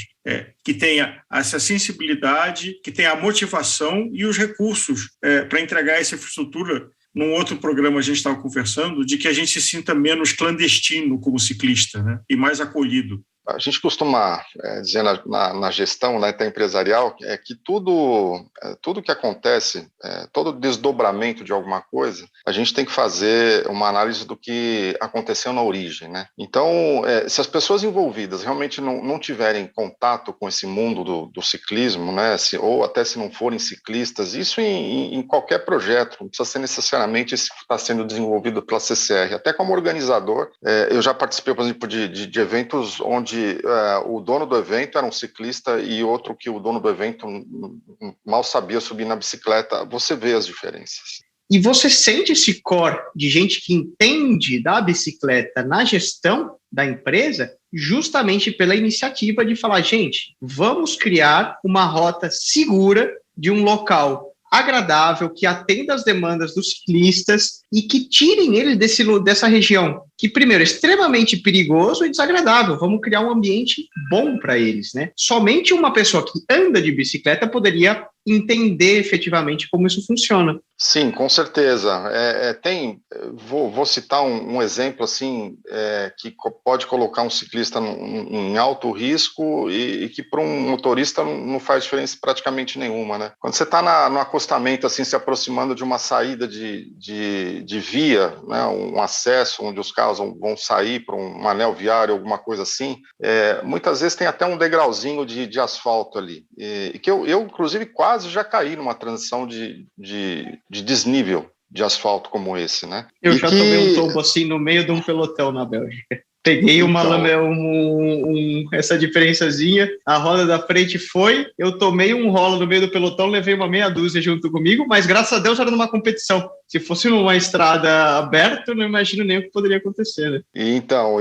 que tenha essa sensibilidade, que tenha a motivação e os recursos para entregar essa infraestrutura. Num outro programa a gente estava conversando de que a gente se sinta menos clandestino como ciclista, né? E mais acolhido.
A gente costuma dizer na gestão, né, empresarial, que tudo que acontece, todo desdobramento de alguma coisa, a gente tem que fazer uma análise do que aconteceu na origem, né? Então, se as pessoas envolvidas realmente não tiverem contato com esse mundo do ciclismo, né, ou até se não forem ciclistas, isso em qualquer projeto, não precisa ser necessariamente esse que está sendo desenvolvido pela CCR. Até como organizador, eu já participei, por exemplo, de eventos onde o dono do evento era um ciclista e outro que o dono do evento mal sabia subir na bicicleta. Você vê as diferenças.
E você sente esse core de gente que entende da bicicleta na gestão da empresa justamente pela iniciativa de falar, gente, vamos criar uma rota segura de um local agradável, que atenda às demandas dos ciclistas e que tirem ele dessa região, que primeiro é extremamente perigoso e desagradável. Vamos criar um ambiente bom para eles, né? Somente uma pessoa que anda de bicicleta poderia entender efetivamente como isso funciona.
Sim, com certeza. Vou citar um exemplo assim, que pode colocar um ciclista em alto risco e que para um motorista não faz diferença praticamente nenhuma, né? Quando você está no acostamento, assim, se aproximando de uma saída de via, né, um acesso onde os carros vão sair para um anel viário, alguma coisa assim, muitas vezes tem até um degrauzinho de asfalto ali. E que eu, inclusive, quase já caí numa transição de desnível de asfalto como esse, né?
Eu já tomei um tombo assim no meio de um pelotão na Bélgica. Peguei
Então.
essa diferençazinha, a roda da frente foi, eu tomei um rolo no meio do pelotão, levei uma meia dúzia junto comigo, mas graças a Deus era numa competição. Se fosse numa estrada aberta, eu não imagino nem o que poderia acontecer, né?
Então,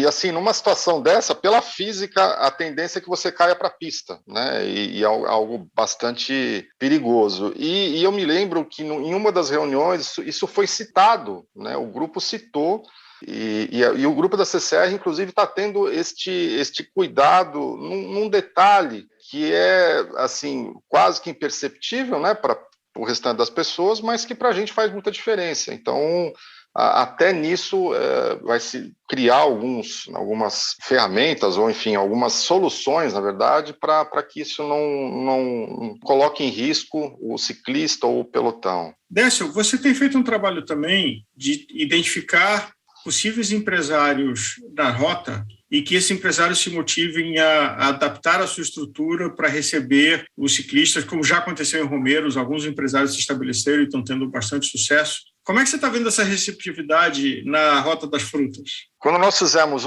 assim, numa situação dessa, pela física, a tendência é que você caia para a pista, né? E é algo bastante perigoso. E eu me lembro que em uma das reuniões isso foi citado, né? O grupo citou. E o grupo da CCR, inclusive, está tendo este cuidado num detalhe que é assim quase que imperceptível, né, para o restante das pessoas, mas que para a gente faz muita diferença. Então, até nisso vai se criar algumas ferramentas ou, enfim, algumas soluções, na verdade, para que isso não coloque em risco o ciclista ou o pelotão.
Décio, você tem feito um trabalho também de identificar possíveis empresários da rota e que esses empresários se motivem a adaptar a sua estrutura para receber os ciclistas, como já aconteceu em Romeiros, alguns empresários se estabeleceram e estão tendo bastante sucesso. Como é que você está vendo essa receptividade na Rota das Frutas?
Quando nós fizemos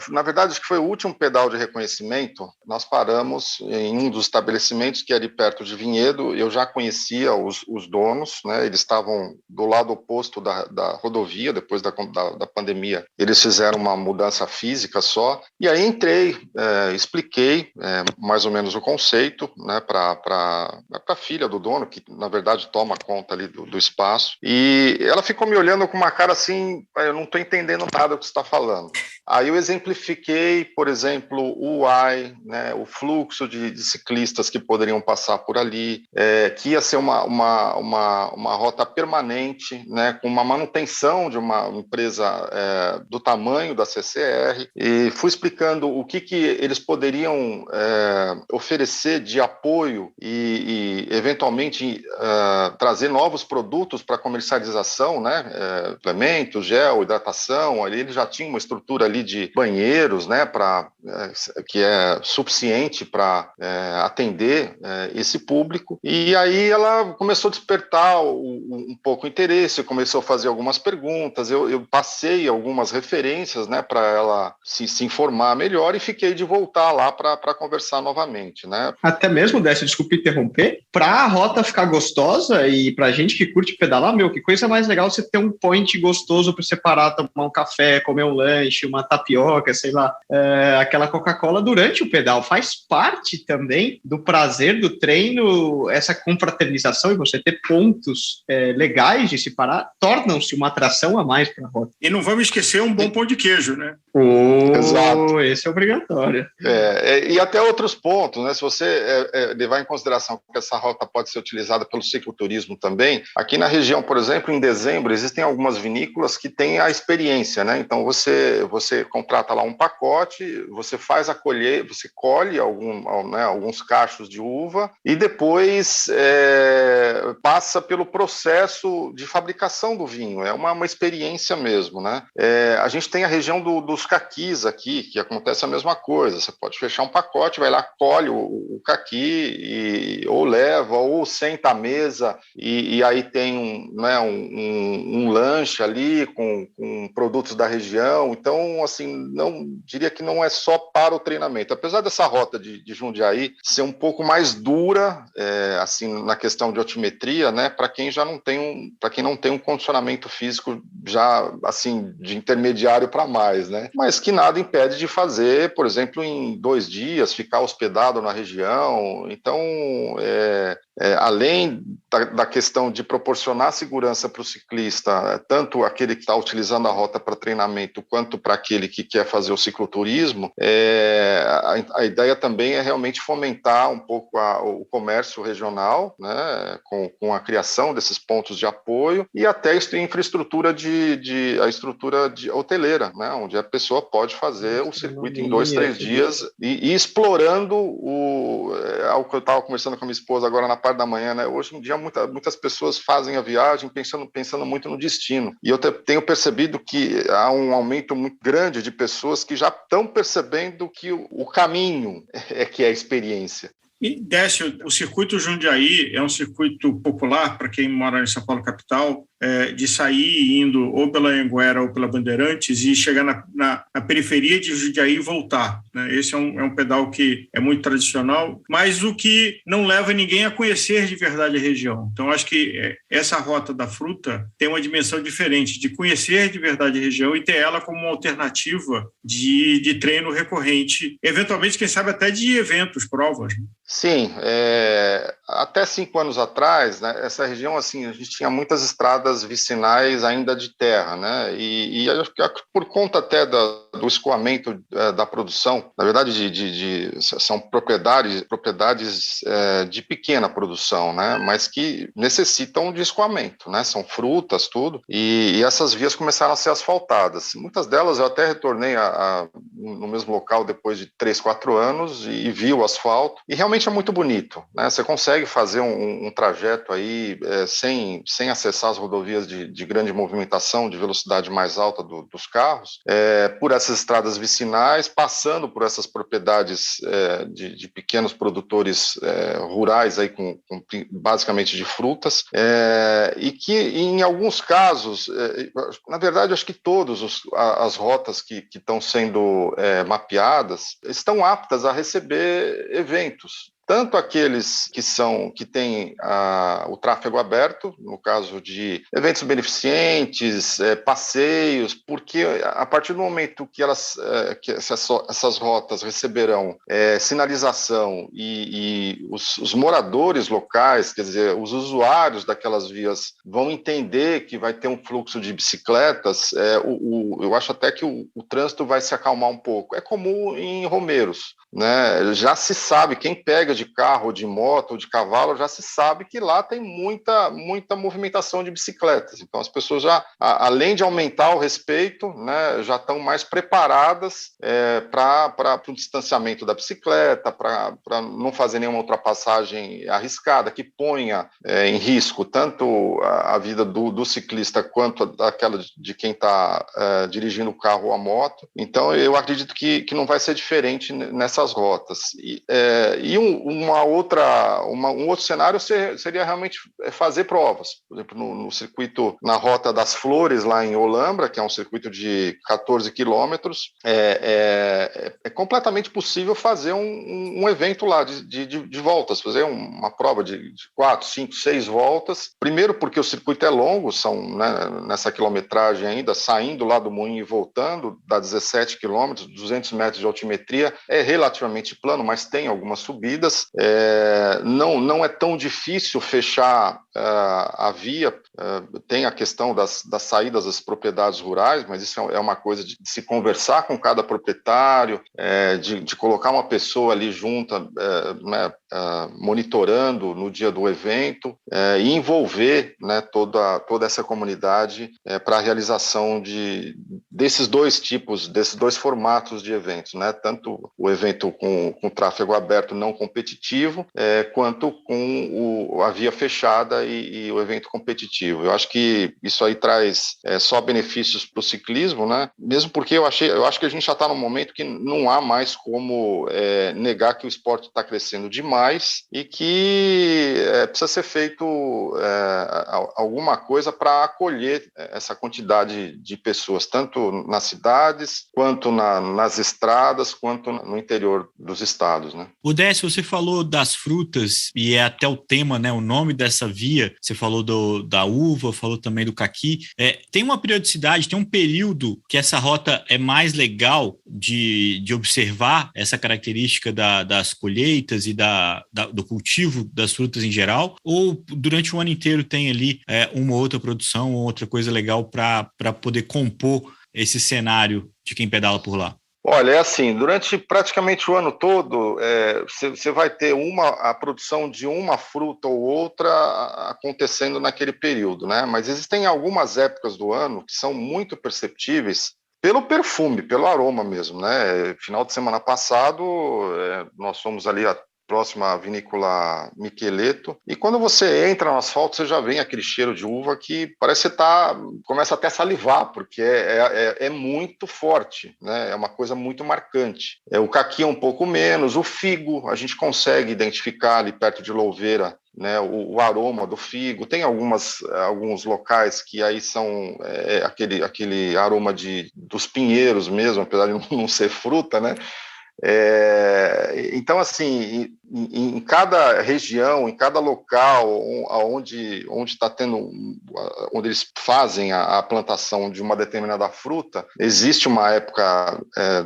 na verdade, acho que foi o último pedal de reconhecimento, nós paramos em um dos estabelecimentos que é ali perto de Vinhedo. Eu já conhecia os donos, né? Eles estavam do lado oposto da rodovia, depois da pandemia. Eles fizeram uma mudança física só, e aí entrei, expliquei mais ou menos o conceito, né, para a filha do dono, que na verdade toma conta ali do espaço, e ela ficou me olhando com uma cara assim, eu não estou entendendo nada que você está falando. Aí eu exemplifiquei, por exemplo, o UI, né, o fluxo de ciclistas que poderiam passar por ali, que ia ser uma rota permanente, né, com uma manutenção de uma empresa do tamanho da CCR, e fui explicando o que eles poderiam oferecer de apoio e eventualmente trazer novos produtos para comercialização, né, suplementos, gel, hidratação. Ali ele já tinha uma estrutura ali de banheiros, né, que é suficiente para atender esse público. E aí ela começou a despertar um pouco o interesse, começou a fazer algumas perguntas, eu passei algumas referências, né, para ela se informar melhor, e fiquei de voltar lá para conversar novamente, né.
Até mesmo, Décio, desculpa interromper, para a rota ficar gostosa e para a gente que curte pedalar, que coisa mais legal você ter um point gostoso para você parar, tomar um café, comer um lanche, uma tapioca, sei lá, aquela Coca-Cola durante o pedal. Faz parte também do prazer do treino, essa confraternização, e você ter pontos legais de se parar, tornam-se uma atração a mais para a rota.
E não vamos esquecer um bom pão de queijo, né?
Exato.
Esse é obrigatório.
E até outros pontos, né? Se você levar em consideração que essa rota pode ser utilizada pelo cicloturismo também, aqui na região, por exemplo, em dezembro, existem algumas vinícolas que têm a experiência, né? Então você contrata lá um pacote, você faz você colhe alguns cachos de uva e depois passa pelo processo de fabricação do vinho. É uma experiência mesmo, né? A gente tem a região dos caquis aqui, que acontece a mesma coisa. Você pode fechar um pacote, vai lá, colhe o caqui, ou leva, ou senta à mesa, e aí tem um lanche ali com produtos da região. Então, assim, não diria que não é só para o treinamento. Apesar dessa rota de Jundiaí ser um pouco mais dura, assim, na questão de altimetria, né, para quem não tem um condicionamento físico já, assim, de intermediário para mais, né, mas que nada impede de fazer, por exemplo, em 2 dias, ficar hospedado na região. Então, além da questão de proporcionar segurança para o ciclista, tanto aquele que está utilizando a rota para treinamento, quanto para aquele que quer fazer o cicloturismo, a ideia também é realmente fomentar um pouco o comércio regional, né, com a criação desses pontos de apoio, e até a infraestrutura a estrutura de hoteleira, né, onde a pessoa pode fazer o circuito em 2, 3 dias e explorando algo que eu estava conversando com a minha esposa agora na parte da manhã, né? Hoje em dia muitas pessoas fazem a viagem pensando muito no destino, e eu tenho percebido que há um aumento muito grande de pessoas que já estão percebendo que o caminho que é a experiência.
E, Décio, o circuito Jundiaí é um circuito popular para quem mora em São Paulo capital, de sair indo ou pela Anhanguera ou pela Bandeirantes e chegar na periferia de Jundiaí e voltar, né? Esse é um pedal que é muito tradicional, mas o que não leva ninguém a conhecer de verdade a região. Então, acho que essa rota da fruta tem uma dimensão diferente, de conhecer de verdade a região e ter ela como uma alternativa de treino recorrente, eventualmente, quem sabe, até de eventos, provas, né?
Sim, até 5 anos atrás, né, essa região, assim, a gente tinha muitas estradas vicinais ainda de terra, né, e acho que por conta até do escoamento da produção, na verdade, são propriedades de pequena produção, né, mas que necessitam de escoamento, né, são frutas, tudo, e essas vias começaram a ser asfaltadas. Muitas delas eu até retornei no mesmo local depois de 3, 4 anos e vi o asfalto, e realmente é muito bonito, né? Você consegue fazer um trajeto aí sem acessar as rodovias de grande movimentação, de velocidade mais alta dos carros, por essas estradas vicinais, passando por essas propriedades de pequenos produtores rurais aí com basicamente de frutas, e que em alguns casos, na verdade, acho que todas as rotas que estão sendo mapeadas estão aptas a receber eventos. Tanto aqueles que têm o tráfego aberto, no caso de eventos beneficentes, passeios, porque a partir do momento que essas rotas receberão sinalização e os moradores locais, quer dizer, os usuários daquelas vias vão entender que vai ter um fluxo de bicicletas, eu acho até que o trânsito vai se acalmar um pouco. É comum em Romeiros, né? Já se sabe, quem pega de carro, ou de moto, ou de cavalo, já se sabe que lá tem muita movimentação de bicicletas. Então, as pessoas já, além de aumentar o respeito, né, já estão mais preparadas para o distanciamento da bicicleta, para não fazer nenhuma ultrapassagem arriscada, que ponha em risco tanto a vida do ciclista quanto daquela de quem está dirigindo o carro ou a moto. Então, eu acredito que não vai ser diferente nessas rotas. E um outro cenário seria realmente fazer provas. Por exemplo, no circuito, na Rota das Flores, lá em Olambra, que é um circuito de 14 quilômetros, é completamente possível fazer um evento lá de voltas, fazer uma prova de 4, 5, 6 voltas. Primeiro porque o circuito é longo, são, né, nessa quilometragem ainda, saindo lá do Moinho e voltando, dá 17 quilômetros, 200 metros de altimetria, é relativamente plano, mas tem algumas subidas. Não é tão difícil fechar a via, tem a questão das saídas das propriedades rurais, mas isso é uma coisa de se conversar com cada proprietário, de colocar uma pessoa ali junta, né, monitorando no dia do evento, e envolver, né, toda essa comunidade para a realização desses dois formatos de eventos, né? Tanto o evento com tráfego aberto não competitivo, quanto com a via fechada e o evento competitivo. Eu acho que isso aí traz só benefícios para o ciclismo, né? Mesmo porque eu acho que a gente já está num momento que não há mais como negar que o esporte está crescendo demais e que precisa ser feito alguma coisa para acolher essa quantidade de pessoas, tanto nas cidades, quanto nas estradas, quanto no interior dos estados, né?
O Décio, você falou das frutas e é até o tema, né, o nome dessa via, você falou da uva, falou também do caqui. Tem uma periodicidade, tem um período que essa rota é mais legal de observar essa característica das colheitas e do cultivo das frutas em geral, ou durante o ano inteiro tem ali uma outra produção ou outra coisa legal para poder compor esse cenário de quem pedala por lá?
Olha, é assim, durante praticamente o ano todo, você vai ter a produção de uma fruta ou outra acontecendo naquele período, né? Mas existem algumas épocas do ano que são muito perceptíveis pelo perfume, pelo aroma mesmo, né? Final de semana passado, nós fomos ali próximo à vinícola Micheleto. E quando você entra no asfalto, você já vem aquele cheiro de uva que parece que começa até a salivar, porque é muito forte, né? É uma coisa muito marcante. O caqui é um pouco menos, o figo, a gente consegue identificar ali perto de Louveira, né, o aroma do figo. Tem alguns locais que aí são aquele aroma dos pinheiros mesmo, apesar de não ser fruta, né? Então, assim, em cada região, em cada local onde eles fazem a plantação de uma determinada fruta, existe uma época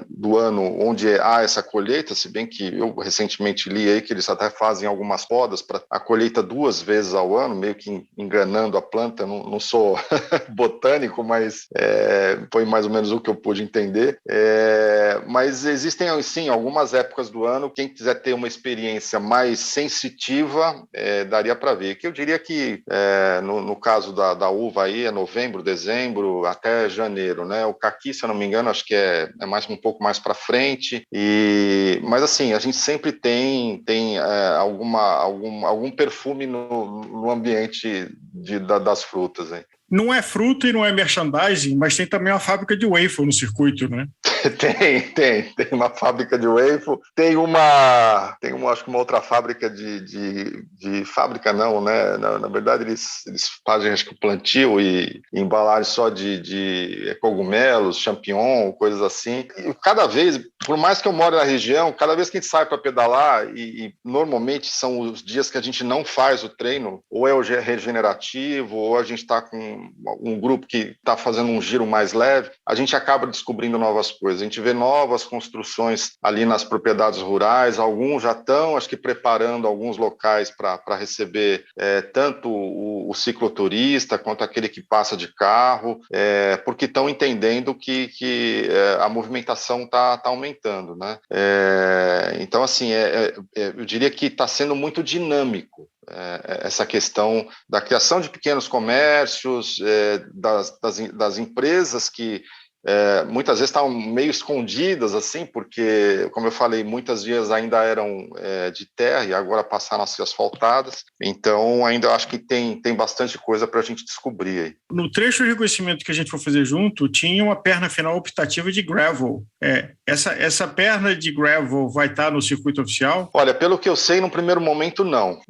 do ano onde há essa colheita, se bem que eu recentemente li aí que eles até fazem algumas podas para a colheita 2 vezes ao ano, meio que enganando a planta. Não sou botânico, mas foi mais ou menos o que eu pude entender. Mas existem, sim, algumas épocas do ano. Quem quiser ter uma experiência mais sensitiva, daria para ver. Que eu diria que, no caso da uva aí, é novembro, dezembro, até janeiro, né? O caqui, se eu não me engano, acho que é um pouco mais para frente. Mas, assim, a gente sempre tem algum perfume no ambiente das frutas, hein?
Não é fruta e não é merchandising, mas tem também uma fábrica de waffle no circuito, né?
Tem uma fábrica de waffle, tem acho que uma outra fábrica de fábrica não, né? Na verdade eles fazem, acho que, plantio e embalagem só de cogumelos, champignon, coisas assim. E cada vez, por mais que eu moro na região, cada vez que a gente sai para pedalar, e normalmente são os dias que a gente não faz o treino, ou é o regenerativo, ou a gente está com um grupo que está fazendo um giro mais leve, a gente acaba descobrindo novas coisas. A gente vê novas construções ali nas propriedades rurais, alguns já estão, acho que, preparando alguns locais para receber tanto o cicloturista quanto aquele que passa de carro, porque estão entendendo que a movimentação está aumentando, né? Então, assim, eu diria que está sendo muito dinâmico essa questão da criação de pequenos comércios, das empresas que muitas vezes estavam meio escondidas, assim, porque, como eu falei, muitas vias ainda eram de terra e agora passaram a ser asfaltadas. Então, ainda acho que tem bastante coisa para a gente descobrir aí.
No trecho de reconhecimento que a gente for fazer junto, tinha uma perna final optativa de gravel. Essa perna de gravel vai estar no circuito oficial?
Olha, pelo que eu sei, no primeiro momento, não.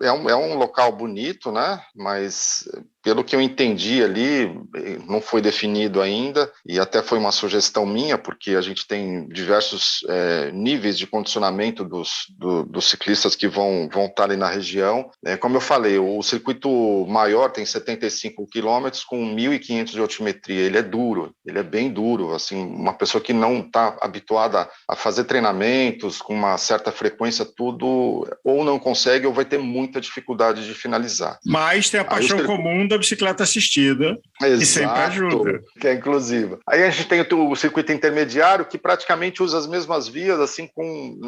É um local bonito, né? Mas, pelo que eu entendi ali, não foi definido ainda, e até foi uma sugestão minha, porque a gente tem diversos níveis de condicionamento dos ciclistas que vão estar ali na região. Como eu falei, o circuito maior tem 75 quilômetros com 1.500 de altimetria. Ele é duro, ele é bem duro. Assim, uma pessoa que não está habituada a fazer treinamentos com uma certa frequência, tudo, ou não consegue ou vai ter muita dificuldade de finalizar.
Mas tem a paixão comum da bicicleta assistida, que sempre ajuda.
Que é inclusiva. Aí a gente tem o circuito intermediário, que praticamente usa as mesmas vias, assim, com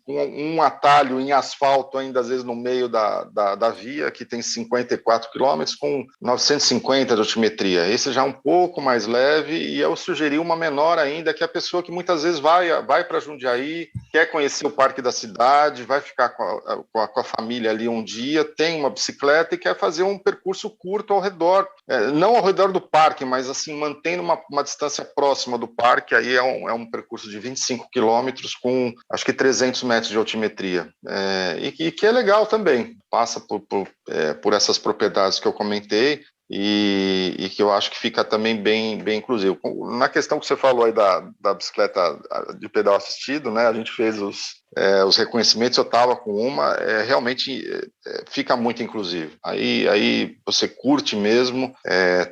um atalho em asfalto ainda, às vezes, no meio da via, que tem 54 quilômetros, com 950 de altimetria. Esse já é um pouco mais leve, e eu sugeri uma menor ainda, que é a pessoa que muitas vezes vai para Jundiaí, quer conhecer o parque da cidade, vai ficar com a família ali um dia, tem uma bicicleta e quer fazer um percurso curto ao redor, não ao redor do parque, mas assim, mantendo uma distância próxima do parque. Aí é um percurso de 25 quilômetros com, acho que, 300 metros de altimetria, e que é legal também, passa por essas propriedades que eu comentei, e que eu acho que fica também bem inclusivo. Na questão que você falou aí da bicicleta de pedal assistido, né, a gente fez os reconhecimentos, eu estava com uma, realmente fica muito inclusivo. Aí você curte mesmo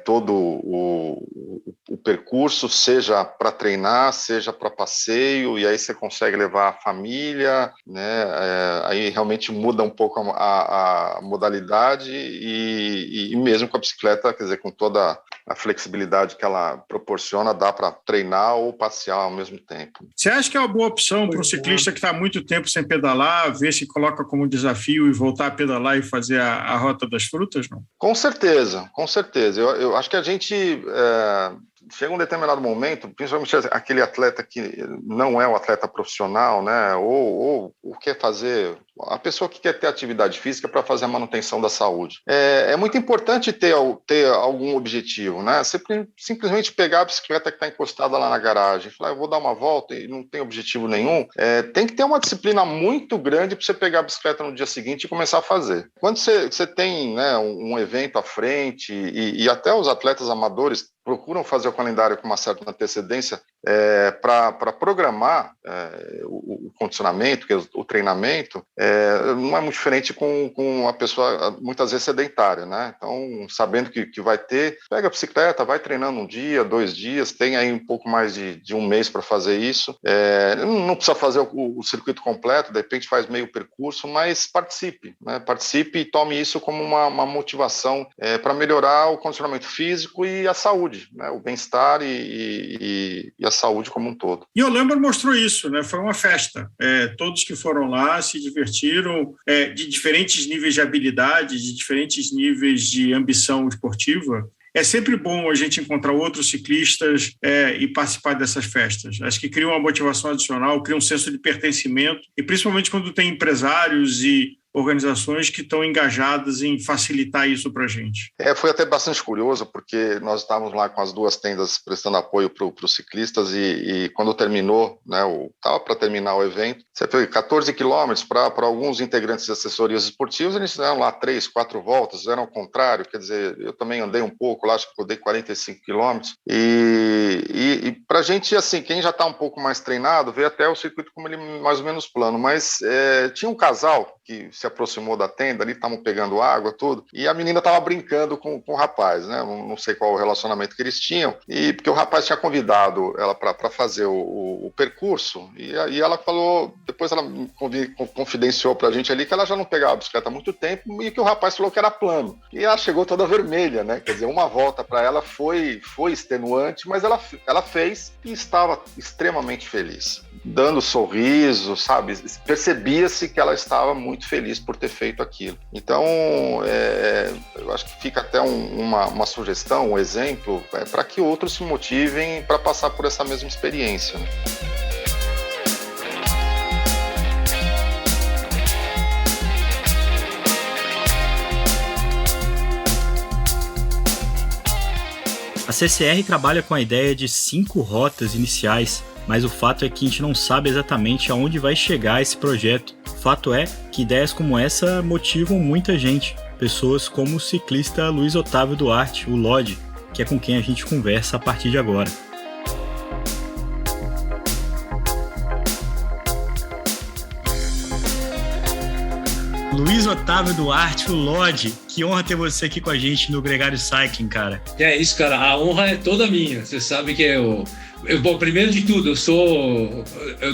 todo o percurso, seja para treinar, seja para passeio, e aí você consegue levar a família, né? Aí realmente muda um pouco a modalidade, e mesmo com a bicicleta, quer dizer, com toda a flexibilidade que ela proporciona, dá para treinar ou passear ao mesmo tempo.
Você acha que é uma boa opção para um ciclista que está muito tempo sem pedalar, ver se coloca como desafio e voltar a pedalar e fazer a Rota das Frutas, não?
Com certeza, com certeza. Eu acho que a gente chega um determinado momento, principalmente aquele atleta que não é um atleta profissional, né, ou quer fazer, a pessoa que quer ter atividade física para fazer a manutenção da saúde. É muito importante ter algum objetivo, né? Você simplesmente pegar a bicicleta que está encostada lá na garagem e falar, eu vou dar uma volta e não tem objetivo nenhum, tem que ter uma disciplina muito grande para você pegar a bicicleta no dia seguinte e começar a fazer. Quando você tem, né, um evento à frente e até os atletas amadores procuram fazer o calendário com uma certa antecedência para programar o condicionamento, que é o treinamento, não é muito diferente com a pessoa, muitas vezes, sedentária, né? Então, sabendo que vai ter, pega a bicicleta, vai treinando um dia, 2 dias, tem aí um pouco mais de um mês para fazer isso. Não precisa fazer o circuito completo, de repente faz meio percurso, mas participe, né? Participe e tome isso como uma motivação para melhorar o condicionamento físico e a saúde, né? O bem-estar e a saúde como um todo.
E Olambra mostrou isso, né? Foi uma festa. Todos que foram lá se divertiram, de diferentes níveis de habilidade, de diferentes níveis de ambição esportiva. É sempre bom a gente encontrar outros ciclistas e participar dessas festas. Acho que cria uma motivação adicional, cria um senso de pertencimento, e principalmente quando tem empresários e organizações que estão engajadas em facilitar isso para a gente.
Foi até bastante curioso, porque nós estávamos lá com as 2 tendas prestando apoio para os ciclistas e quando terminou, né, estava para terminar o evento, você foi 14 quilômetros para alguns integrantes de assessorias esportivas, eles fizeram lá 3, 4 voltas, fizeram ao contrário, quer dizer, eu também andei um pouco lá, acho que eu dei 45 quilômetros, e para a gente, assim, quem já está um pouco mais treinado, vê até o circuito como ele mais ou menos plano, mas tinha um casal que se aproximou da tenda, ali estavam pegando água, tudo, e a menina estava brincando com o rapaz, né? Não sei qual o relacionamento que eles tinham, porque o rapaz tinha convidado ela para fazer o percurso, e ela falou, depois ela confidenciou para a gente ali que ela já não pegava a bicicleta há muito tempo e que o rapaz falou que era plano. E ela chegou toda vermelha, né? Quer dizer, uma volta para ela foi extenuante, mas ela fez e estava extremamente feliz, dando sorriso, sabe? Percebia-se que ela estava muito feliz por ter feito aquilo. Então, eu acho que fica até uma sugestão, um exemplo, para que outros se motivem para passar por essa mesma experiência.
A CCR trabalha com a ideia de 5 rotas iniciais, mas o fato é que a gente não sabe exatamente aonde vai chegar esse projeto. O fato é que ideias como essa motivam muita gente, pessoas como o ciclista Luiz Otávio Duarte, o Lodi, que é com quem a gente conversa a partir de agora. Luiz Otávio Duarte, o Lodi, que honra ter você aqui com a gente no Gregário Cycling, cara.
É isso, cara, a honra é toda minha. Você sabe que bom, primeiro de tudo,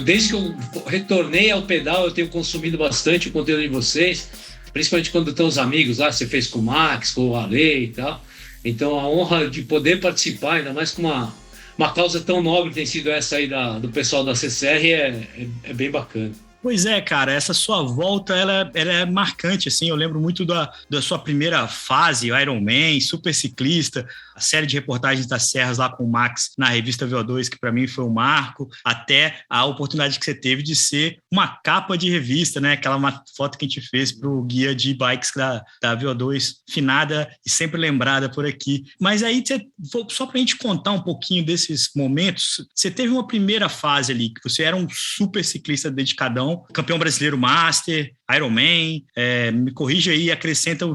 desde que eu retornei ao pedal, eu tenho consumido bastante o conteúdo de vocês, principalmente quando estão os amigos lá, você fez com o Max, com o Ale e tal. Então, a honra de poder participar, ainda mais com uma causa tão nobre que tem sido essa aí do pessoal da CCR, é bem bacana.
Pois é, cara, essa sua volta, ela é marcante, assim, eu lembro muito da sua primeira fase, Ironman, super ciclista, a série de reportagens das serras lá com o Max na revista VO2, que para mim foi um marco, até a oportunidade que você teve de ser uma capa de revista, né, aquela foto que a gente fez pro guia de bikes da VO2, finada e sempre lembrada por aqui. Mas aí, só pra gente contar um pouquinho desses momentos, você teve uma primeira fase ali, que você era um super ciclista dedicadão, campeão brasileiro Master, Ironman, me corrija aí e acrescenta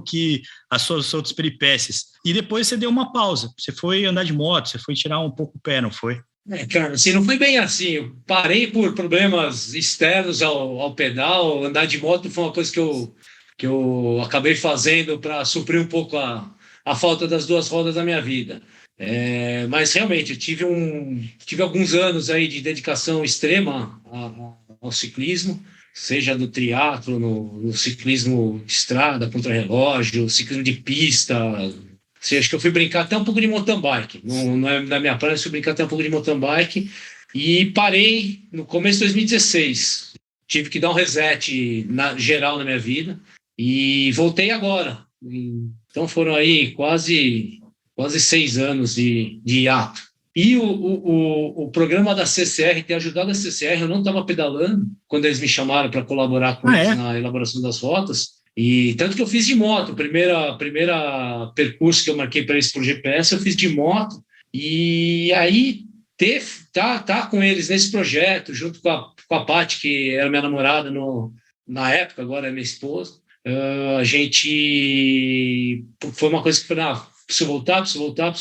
as suas outras peripécias. E depois você deu uma pausa, você foi andar de moto, você foi tirar um pouco o pé, não foi?
Cara, assim, não foi bem assim. Eu parei por problemas externos ao pedal. Andar de moto foi uma coisa que eu acabei fazendo para suprir um pouco a falta das 2 rodas da minha vida. Mas realmente eu tive alguns anos aí de dedicação extrema ao ciclismo, seja no triatlo, no ciclismo de estrada, contrarrelógio, ciclismo de pista. Acho que eu fui brincar até um pouco de mountain bike. Não é da minha praia, eu fui brincar até um pouco de mountain bike e parei no começo de 2016. Tive que dar um reset geral na minha vida e voltei agora. Então foram aí quase 6 anos de hiato. E o programa da CCR ter ajudado a CCR, eu não estava pedalando quando eles me chamaram para colaborar com eles na elaboração das rotas. E tanto que eu fiz de moto. Primeira percurso que eu marquei para eles por GPS, eu fiz de moto. E aí tá com eles nesse projeto, junto com a Paty, que era minha namorada na época, agora é minha esposa. A gente... Foi uma coisa que foi, preciso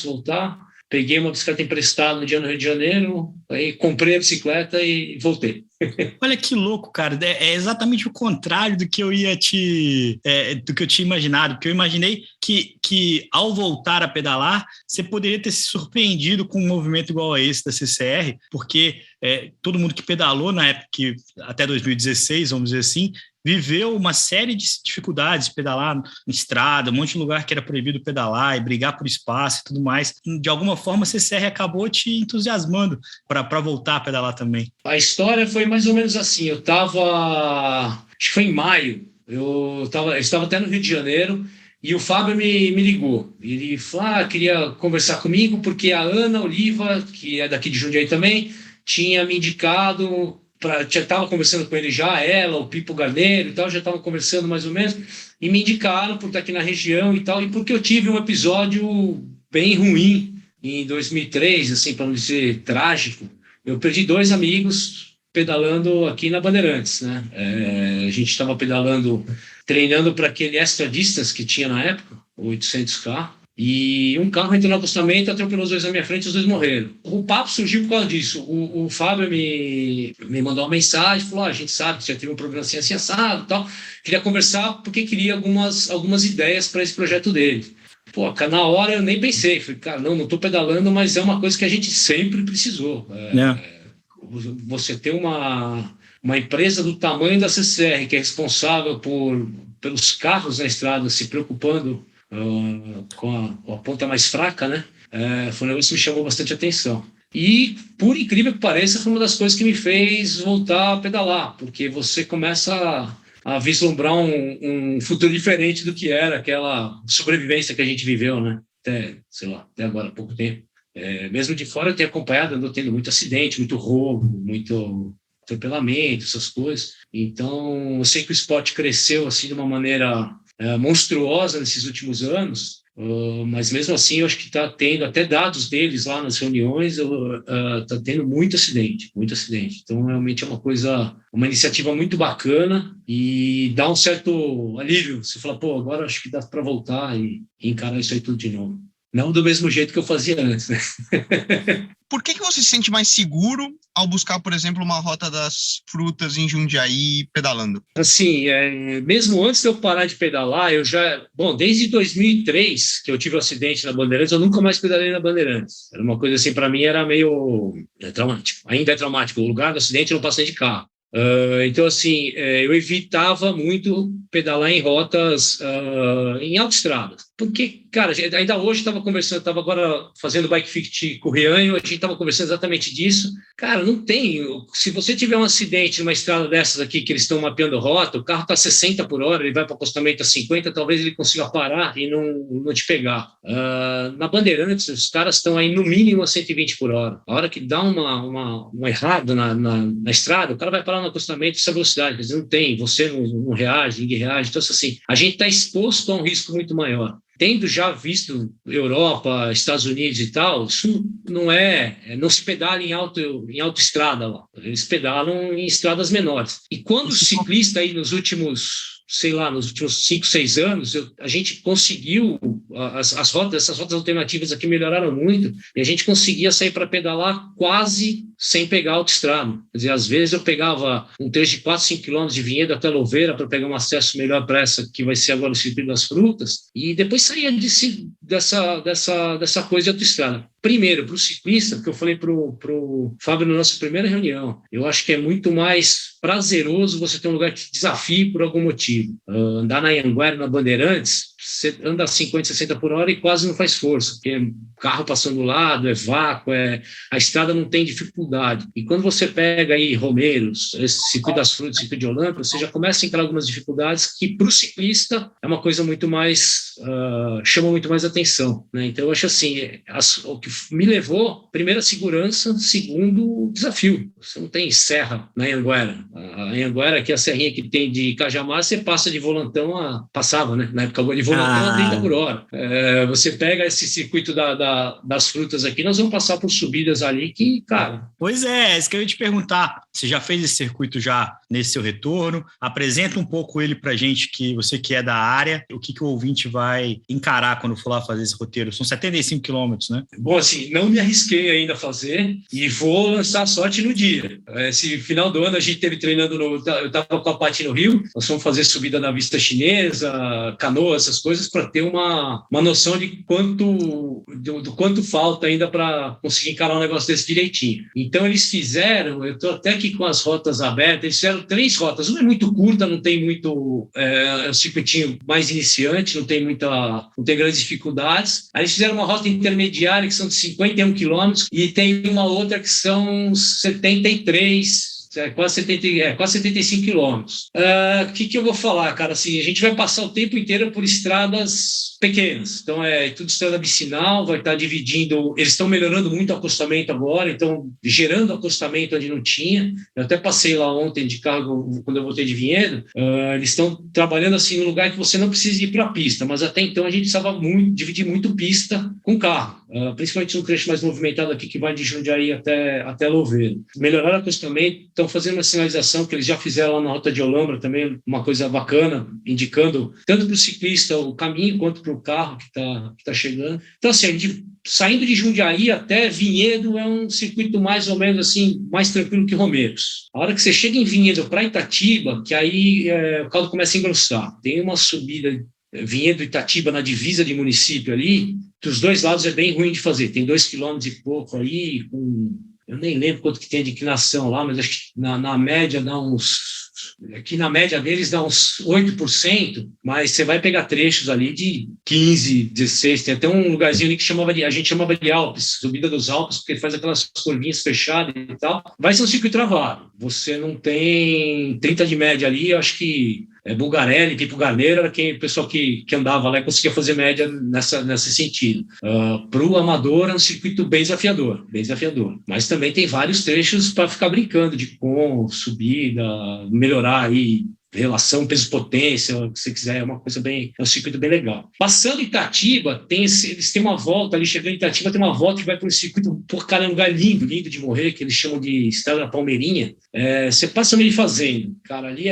voltar. Peguei uma bicicleta emprestada no dia no Rio de Janeiro, aí comprei a bicicleta e voltei.
Olha que louco, cara. É exatamente o contrário do que eu ia do que eu tinha imaginado, porque eu imaginei que ao voltar a pedalar, você poderia ter se surpreendido com um movimento igual a esse da CCR, porque todo mundo que pedalou na época, até 2016, vamos dizer assim, viveu uma série de dificuldades, pedalar na estrada, um monte de lugar que era proibido pedalar e brigar por espaço e tudo mais. De alguma forma, a CCR acabou te entusiasmando para voltar a pedalar também.
A história foi mais ou menos assim. Eu estava, acho que foi em maio, eu estava até no Rio de Janeiro, e o Fábio me ligou. Ele falou, queria conversar comigo, porque a Ana Oliva, que é daqui de Jundiaí também, tinha me indicado... Já estava conversando com ele ela, o Pipo Garneiro e tal, já estava conversando mais ou menos, e me indicaram por estar aqui na região e tal, e porque eu tive um episódio bem ruim em 2003, assim, para não dizer trágico. Eu perdi 2 amigos pedalando aqui na Bandeirantes, né? A gente estava pedalando, treinando para aquele extra distance que tinha na época, o 800K, e um carro entrou no acostamento, atropelou os 2 na minha frente e os 2 morreram. O papo surgiu por causa disso. O Fábio me mandou uma mensagem, falou, a gente sabe que já teve um problema assim assado e tal, queria conversar porque queria algumas ideias para esse projeto dele. Pô, na hora eu nem pensei, falei, cara, não estou pedalando, mas é uma coisa que a gente sempre precisou. Você ter uma empresa do tamanho da CCR, que é responsável pelos carros na estrada, se preocupando com a ponta mais fraca, né? Foi um negócio que me chamou bastante atenção. E, por incrível que pareça, foi uma das coisas que me fez voltar a pedalar, porque você começa a vislumbrar um futuro diferente do que era aquela sobrevivência que a gente viveu, né? Até agora há pouco tempo. Mesmo de fora eu tenho acompanhado, ando tendo muito acidente, muito roubo, muito atropelamento, essas coisas. Então, eu sei que o esporte cresceu assim de uma maneira monstruosa nesses últimos anos, mas mesmo assim eu acho que está tendo até dados deles lá nas reuniões, está tendo muito acidente. Então realmente é uma iniciativa muito bacana e dá um certo alívio. Você fala, pô, agora acho que dá para voltar e encarar isso aí tudo de novo. Não do mesmo jeito que eu fazia antes, né?
Por que você se sente mais seguro ao buscar, por exemplo, uma rota das frutas em Jundiaí pedalando?
Assim, mesmo antes de eu parar de pedalar, desde 2003, que eu tive um acidente na Bandeirantes, eu nunca mais pedalei na Bandeirantes. Era uma coisa assim, para mim era meio traumático. Ainda é traumático. O lugar do acidente eu não passei de carro. Então, assim, eu evitava muito pedalar em rotas em autoestradas. Porque, cara, ainda hoje estava agora fazendo bike fit com o Rianho, a gente estava conversando exatamente disso. Cara, não tem. Se você tiver um acidente numa estrada dessas aqui, que eles estão mapeando rota, o carro está a 60 por hora, ele vai para o acostamento a 50, talvez ele consiga parar e não te pegar. Na Bandeirantes, os caras estão aí no mínimo a 120 por hora. A hora que dá um errado na estrada, o cara vai parar no acostamento essa velocidade. Quer dizer, não tem, você não reage, ninguém reage. Então, assim, a gente está exposto a um risco muito maior. Tendo já visto Europa, Estados Unidos e tal, isso não se pedala em autoestrada lá. Eles pedalam em estradas menores. E quando o ciclista aí nos últimos 5, 6 anos, a gente conseguiu, essas rotas alternativas aqui melhoraram muito, e a gente conseguia sair para pedalar quase sem pegar autoestrada. Quer dizer, às vezes eu pegava um trecho de 4, 5 quilômetros de Vinhedo até Louveira para pegar um acesso melhor para essa que vai ser agora o Circuito das Frutas, e depois saía dessa coisa de autoestrada. Primeiro, para o ciclista, porque eu falei para o Fábio na nossa primeira reunião, eu acho que é muito mais prazeroso você ter um lugar que te desafie por algum motivo. Andar na Anhanguera, na Bandeirantes, você anda a 50, 60 por hora e quase não faz força, porque é carro passando do lado, é vácuo, a estrada não tem dificuldade. E quando você pega aí Romeiros, esse circuito das frutas, circuito de Olâmpia, você já começa a encarar algumas dificuldades que para o ciclista é uma coisa muito mais, chama muito mais atenção, né? Então eu acho assim, o que me levou, primeiro a segurança, segundo o desafio. Você não tem serra na Anhanguera. A Anhanguera, que é a serrinha que tem de Cajamar, você passa de volantão passava, né? Na época de volantão a 30 por hora. Você pega esse circuito das frutas aqui, nós vamos passar por subidas ali que, cara...
Pois é isso que eu ia te perguntar. Você já fez esse circuito já nesse seu retorno? Apresenta um pouco ele pra gente, que é da área, o que o ouvinte vai encarar quando for lá fazer esse roteiro. São 75 quilômetros, né?
Bom, assim, não me arrisquei ainda a fazer e vou lançar sorte no dia. Esse final do ano a gente teve treinando, eu estava com a Paty no Rio, nós fomos fazer subida na Vista Chinesa, canoa, essas coisas, para ter uma noção de do quanto falta ainda para conseguir encarar um negócio desse direitinho. Então eles fizeram, eu estou até aqui com as rotas abertas, eles fizeram 3 rotas, uma é muito curta, não tem muito, é um circuitinho mais iniciante, não tem grandes dificuldades. Aí eles fizeram uma rota intermediária que são de 51 quilômetros e tem uma outra que são 73 quase 75 quilômetros. O que eu vou falar, cara? Assim, a gente vai passar o tempo inteiro por estradas pequenas. Então, tudo estrada vicinal, vai estar dividindo... Eles estão melhorando muito o acostamento agora, então, gerando acostamento onde não tinha. Eu até passei lá ontem de carro, quando eu voltei de Vinhedo. Eles estão trabalhando, assim, num lugar que você não precisa ir para a pista, mas até então a gente precisava dividir muito pista com carro. Principalmente no trecho mais movimentado aqui, que vai de Jundiaí até Louveiro. Melhoraram o acostamento, estão fazendo uma sinalização que eles já fizeram lá na Rota de Olambra também, uma coisa bacana, indicando tanto para o ciclista o caminho quanto para o carro que tá chegando. Então, assim, a gente, saindo de Jundiaí até Vinhedo é um circuito mais ou menos assim, mais tranquilo que Romeiros. A hora que você chega em Vinhedo para Itatiba, que aí o caldo começa a engrossar. Tem uma subida Vinhedo e Itatiba na divisa de município ali, dos dois lados é bem ruim de fazer. Tem 2 quilômetros e pouco aí, eu nem lembro quanto que tem de inclinação lá, mas acho que na média dá uns... Aqui na média deles dá uns 8%, mas você vai pegar trechos ali de 15, 16, tem até um lugarzinho ali que a gente chamava de Alpes, subida dos Alpes, porque ele faz aquelas curvinhas fechadas e tal. Vai ser um circuito travado, você não tem 30 de média ali, eu acho que Bulgarelli, Pipo Garneiro, era o pessoal que andava lá e conseguia fazer média nesse sentido. Para o amador é um circuito bem desafiador, mas também tem vários trechos para ficar brincando de subida, melhorar aí relação peso-potência, o que você quiser, é um circuito bem legal. Passando em Itatiba, eles têm uma volta ali, chegando em Itatiba, tem uma volta que vai para um circuito, cara, é um lugar lindo de morrer, que eles chamam de Estrada da Palmeirinha. Você passa meio fazendo, cara, ali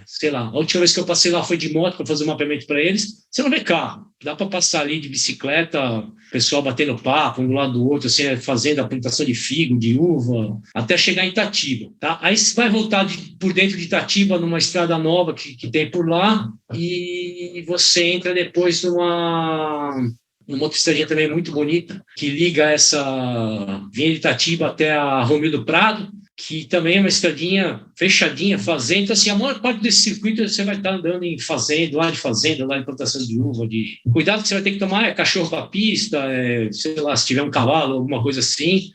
sei lá, a última vez que eu passei lá foi de moto para fazer um mapeamento para eles, você não vê carro, dá para passar ali de bicicleta, pessoal batendo papo um do lado do outro, assim, fazendo a plantação de figo, de uva, até chegar em Itatiba, tá? Aí você vai voltar por dentro de Itatiba, numa estrada nova que tem por lá, e você entra depois numa outra estradinha também muito bonita, que liga essa Vinha de Itatiba até a Romildo Prado, que também é uma estradinha fechadinha, fazenda. Então, assim, a maior parte desse circuito você vai estar andando em fazenda, lá em plantação de uva. Cuidado que você vai ter que tomar cachorro para pista, sei lá, se tiver um cavalo, alguma coisa assim,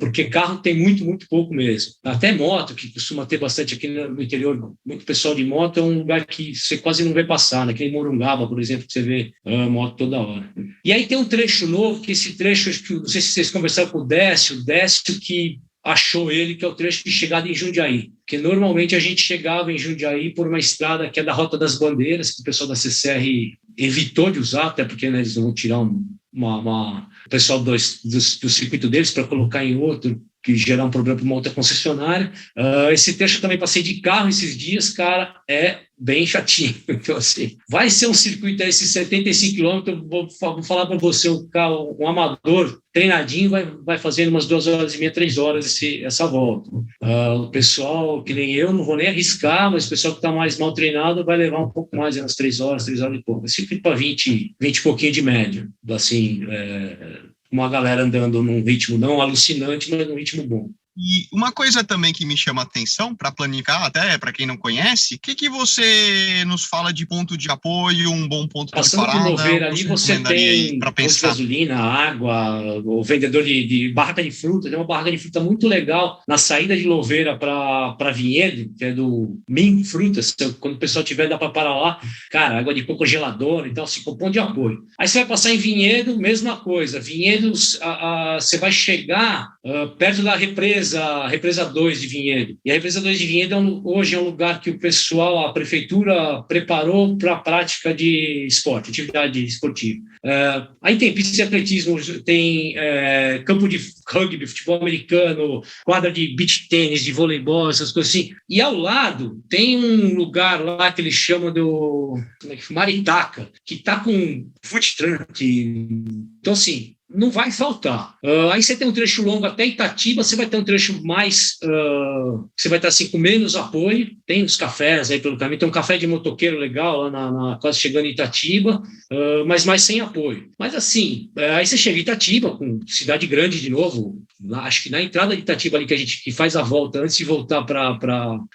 porque carro tem muito, muito pouco mesmo. Até moto, que costuma ter bastante aqui no interior, muito pessoal de moto, é um lugar que você quase não vai passar, né? Que nem Morungaba, por exemplo, que você vê moto toda hora. E aí tem um trecho novo, que esse trecho, acho que, não sei se vocês conversaram com o Décio que achou ele, que é o trecho de chegada em Jundiaí. Porque normalmente a gente chegava em Jundiaí por uma estrada que é da Rota das Bandeiras, que o pessoal da CCR evitou de usar, até porque, né, eles vão tirar o pessoal do circuito deles para colocar em outro, que gerar um problema para uma outra concessionária. Esse trecho eu também passei de carro esses dias, cara, é bem chatinho. Então, assim, vai ser um circuito a esses 75 quilômetros, vou falar para você, um amador treinadinho vai fazendo umas 2 horas e meia, 3 horas essa volta. O pessoal, que nem eu, não vou nem arriscar, mas o pessoal que está mais mal treinado vai levar um pouco mais, umas 3 horas e pouco. Circuito para 20 e pouquinho de média. Assim, uma galera andando num ritmo não alucinante, mas num ritmo bom.
E uma coisa também que me chama a atenção, para planificar, até para quem não conhece, o que você nos fala de ponto de apoio, um bom ponto de
Passando
parada?
por Louveira ali, você tem
para
posto de
pensar.
gasolina, água, o vendedor de barraca de fruta, tem uma barraca de fruta muito legal na saída de Louveira para Vinhedo, que é do Min Frutas, quando o pessoal tiver, dá para parar lá, cara, água de coco geladora, então assim, com ponto de apoio. Aí você vai passar em Vinhedo, mesma coisa, Vinhedos, você vai chegar perto da represa 2 de Vinhedo, e a represa 2 de Vinhedo hoje é um lugar que o pessoal, a prefeitura preparou para a prática de esporte, atividade esportiva. Aí tem pista de atletismo, tem campo de rugby, futebol americano, quadra de beach tênis, de voleibol, essas coisas assim. E ao lado tem um lugar lá que eles chamam do Maritaca, que está com food truck. Então, assim, não vai faltar. Aí você tem um trecho longo até Itatiba, você vai ter um trecho mais... você vai estar assim com menos apoio. Tem uns cafés aí pelo caminho, tem um café de motoqueiro legal lá quase chegando em Itatiba, mas mais sem apoio. Mas assim, aí você chega em Itatiba, com cidade grande de novo, acho que na entrada de Itatiba ali que faz a volta, antes de voltar para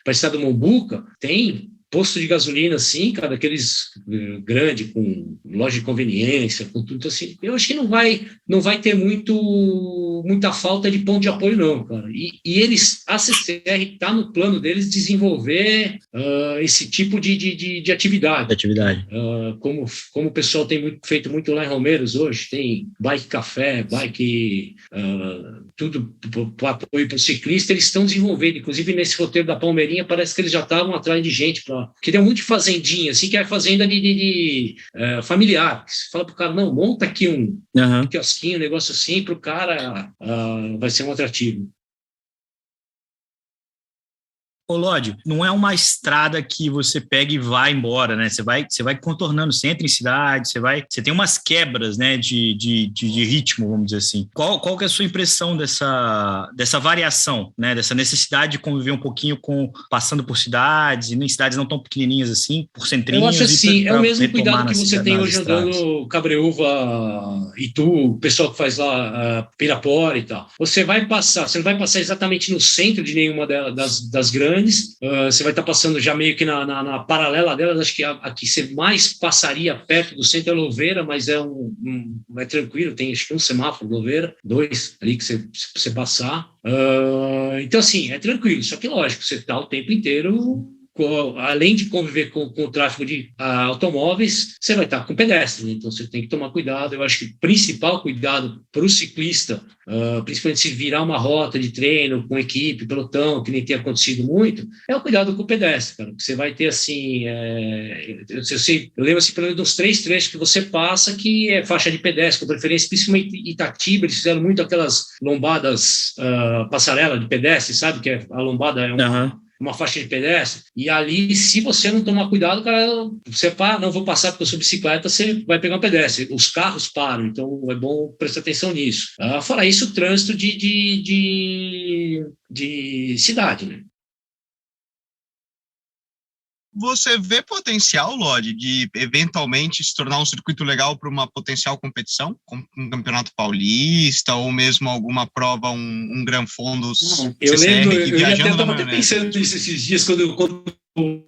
a estrada do Mombuca, tem posto de gasolina, assim, cara, aqueles grande, com loja de conveniência, com tudo assim. Eu acho que não vai ter muita falta de ponto de apoio, não, cara. E a CCR está no plano deles desenvolver esse tipo de atividade. Como o pessoal tem feito muito lá em Romeiros hoje, tem bike café, bike, tudo para apoio para o ciclista, eles estão desenvolvendo. Inclusive, nesse roteiro da Palmeirinha, parece que eles já estavam atrás de gente porque tem um monte de fazendinha, assim, que é fazenda de familiar. Você fala pro cara, não, monta aqui um quiosquinho, um negócio assim, pro cara vai ser um atrativo.
Ô, Lodi, não é uma estrada que você pega e vai embora, né? Você vai contornando, você entra em cidade, você tem umas quebras, né, de ritmo, vamos dizer assim. Qual que é a sua impressão dessa variação, né, dessa necessidade de conviver um pouquinho passando por cidades, e nem cidades não tão pequenininhas assim, por centrinhos?
Eu acho assim, é o mesmo cuidado que você tem hoje
estradas.
andando Cabreúva, Itu, o pessoal que faz lá Pirapora e tal. Você não vai passar exatamente no centro de nenhuma das grandes. Você vai estar passando já meio que na paralela delas. Acho que a que você mais passaria perto do centro é Louveira, mas é tranquilo, tem acho que um semáforo, Louveira, 2 ali que você passar. Então, assim, é tranquilo, só que lógico, você está o tempo inteiro, além de conviver com o tráfego de automóveis, você vai estar com pedestres, né? Então você tem que tomar cuidado. Eu acho que o principal cuidado para o ciclista, principalmente se virar uma rota de treino com equipe, pelotão, que nem tem acontecido muito, é o cuidado com o pedestre, cara. Você vai ter assim, eu lembro assim, pelo menos uns 3 trechos que você passa que é faixa de pedestre, com preferência, principalmente em Itatiba, eles fizeram muito aquelas lombadas, passarela de pedestre, sabe? Que a lombada é uma faixa de pedestre, e ali, se você não tomar cuidado, cara, você não vou passar porque eu sou bicicleta, você vai pegar um pedestre. Os carros param, então é bom prestar atenção nisso. Fora isso, o trânsito de cidade, né?
Você vê potencial, Lodi, de eventualmente se tornar um circuito legal para uma potencial competição, como um campeonato paulista ou mesmo alguma prova, um Gran Fondos?
Eu lembro, eu estava até pensando nisso esses dias, quando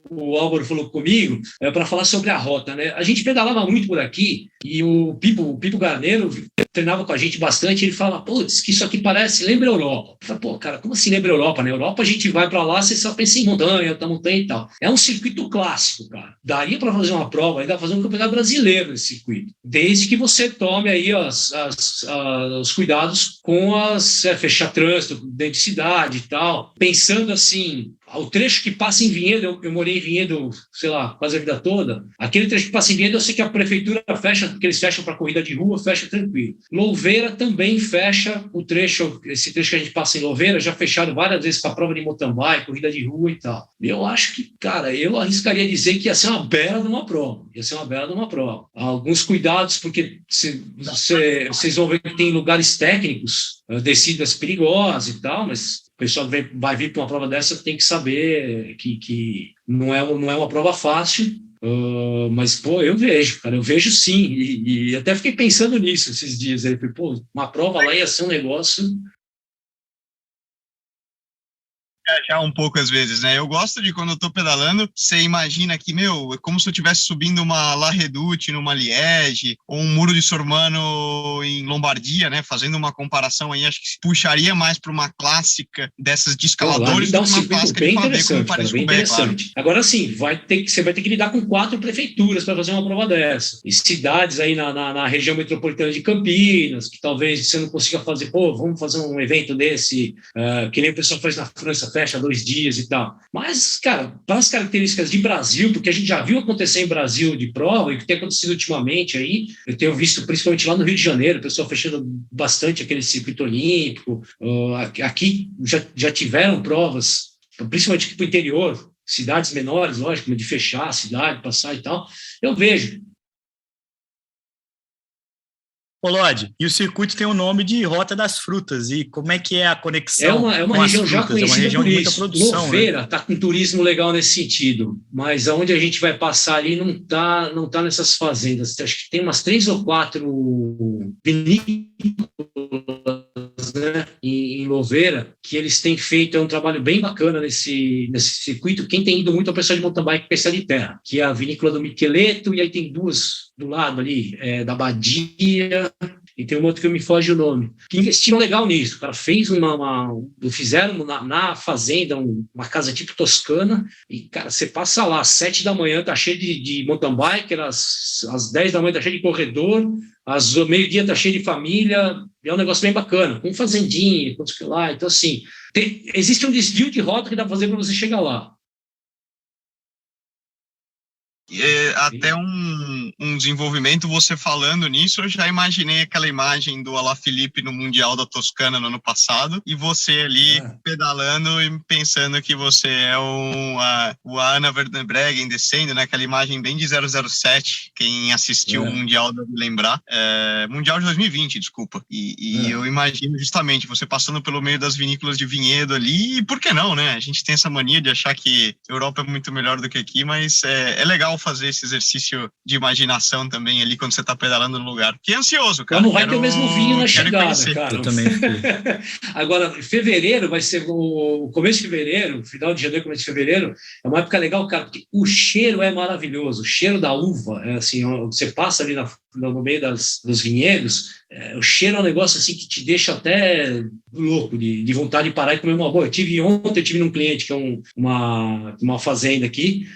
o Álvaro falou comigo, para falar sobre a rota, né? A gente pedalava muito por aqui e o Pipo Garneiro treinava com a gente bastante. Ele fala, putz, que isso aqui lembra Europa. Eu falo, pô, cara, como assim lembra Europa? Na Europa a gente vai para lá, você só pensa em montanha e tal. É um circuito clássico, cara. Daria para fazer uma prova, ainda fazer um campeonato brasileiro nesse circuito, desde que você tome aí os cuidados com fechar trânsito dentro de cidade e tal. Pensando assim, o trecho que passa em Vinhedo, eu morei em Vinhedo, sei lá, quase a vida toda. Aquele trecho que passa em Vinhedo, eu sei que a prefeitura fecha, porque eles fecham para corrida de rua, fecha tranquilo. Louveira também fecha esse trecho que a gente passa em Louveira, já fecharam várias vezes para prova de mountain bike, corrida de rua e tal. Eu acho que, cara, eu arriscaria dizer que ia ser uma bela de uma prova. Alguns cuidados, porque vocês vão ver que tem lugares técnicos, descidas perigosas e tal, mas o pessoal vai vir para uma prova dessa, tem que saber que não é uma prova fácil, mas, pô, eu vejo sim, e até fiquei pensando nisso esses dias, aí, pô, uma prova lá ia ser um negócio
viajar um pouco às vezes, né? Eu gosto de quando eu tô pedalando, você imagina que, é como se eu estivesse subindo uma La Redoute numa Liège, ou um Muro de Sormano em Lombardia, né? Fazendo uma comparação aí, acho que se puxaria mais para uma clássica dessas de escaladores
dá um
do que uma
circuito
clássica
bem
de pavê como
interessante, cara, bem
Paris-Roubaix, claro.
interessante. Agora sim, você vai ter que lidar com 4 prefeituras para fazer uma prova dessa. E cidades aí na região metropolitana de Campinas, que talvez você não consiga fazer, vamos fazer um evento desse, que nem o pessoal faz na França, fecha 2 dias e tal. Mas, cara, para as características de Brasil, porque a gente já viu acontecer em Brasil de prova, e o que tem acontecido ultimamente aí, eu tenho visto principalmente lá no Rio de Janeiro, o pessoal fechando bastante aquele circuito olímpico. Aqui já tiveram provas, principalmente aqui para o interior, cidades menores, lógico, de fechar a cidade, passar e tal. Eu vejo.
Ô, Lodi, e o circuito tem o nome de Rota das Frutas, e como é que é a conexão
É uma região já conhecida,
é uma região
por
de muita
isso.
produção,
Louveira
né?
Está com turismo legal nesse sentido, mas aonde a gente vai passar ali não tá nessas fazendas. Acho que tem umas 3 ou 4 vinícolas, né, em Louveira, que eles têm feito um trabalho bem bacana nesse circuito. Quem tem ido muito é o pessoal de mountain bike e de terra, que é a vinícola do Micheleto, e aí tem 2 do lado ali, da Badia, e tem um outro que me foge o nome, que investiram legal nisso. O cara fez fizeram na fazenda uma casa tipo toscana, e, cara, você passa lá às 7 da manhã, tá cheio de mountain bike, às 10 da manhã tá cheio de corredor, às meio-dia tá cheio de família, é um negócio bem bacana, com fazendinha, com isso lá. Então, assim, existe um desvio de rota que dá para fazer para você chegar lá.
Até um desenvolvimento, você falando nisso, eu já imaginei aquela imagem do Alaphilippe no Mundial da Toscana no ano passado, e você ali pedalando e pensando que você é o Anna Verdenbreggen descendo, né? Aquela imagem bem de 007, quem assistiu o Mundial deve lembrar. Mundial de 2020, desculpa. E eu imagino justamente você passando pelo meio das vinícolas de vinhedo ali, e por que não, né? A gente tem essa mania de achar que a Europa é muito melhor do que aqui, mas é legal fazer esse exercício de imaginação também ali quando você está pedalando no lugar. Que é ansioso, cara.
Não vai ter o mesmo vinho na chegada, cara.
Eu também.
Agora, fevereiro vai ser o começo de fevereiro, final de janeiro, começo de fevereiro, é uma época legal, cara, porque o cheiro é maravilhoso. O cheiro da uva, assim, você passa ali no meio dos vinhedos, o cheiro é um negócio assim que te deixa até louco, de vontade de parar e comer uma boa. Ontem eu tive num cliente que é uma fazenda aqui,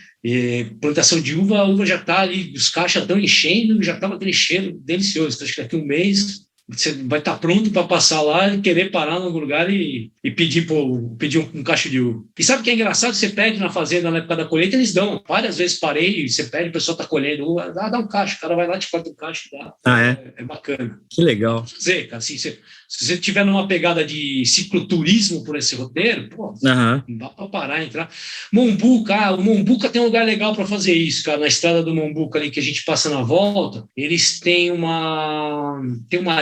plantação de uva, a uva já está ali, os caixas estão enchendo, já estava aquele cheiro delicioso. Então, acho que daqui a um mês você vai estar pronto para passar lá e querer parar em algum lugar e pedir um cacho de uva. E sabe o que é engraçado? Você pede na fazenda na época da colheita, eles dão. Várias vezes parei e você pede, o pessoal está colhendo uva, dá um cacho, o cara vai lá, te corta um cacho e dá. É bacana.
Que legal.
Quer dizer, cara, assim, se você estiver numa pegada de cicloturismo por esse roteiro, não dá para parar e entrar. Mombuca, o Mombuca tem um lugar legal para fazer isso, cara. Na estrada do Mombuca ali que a gente passa na volta, eles têm uma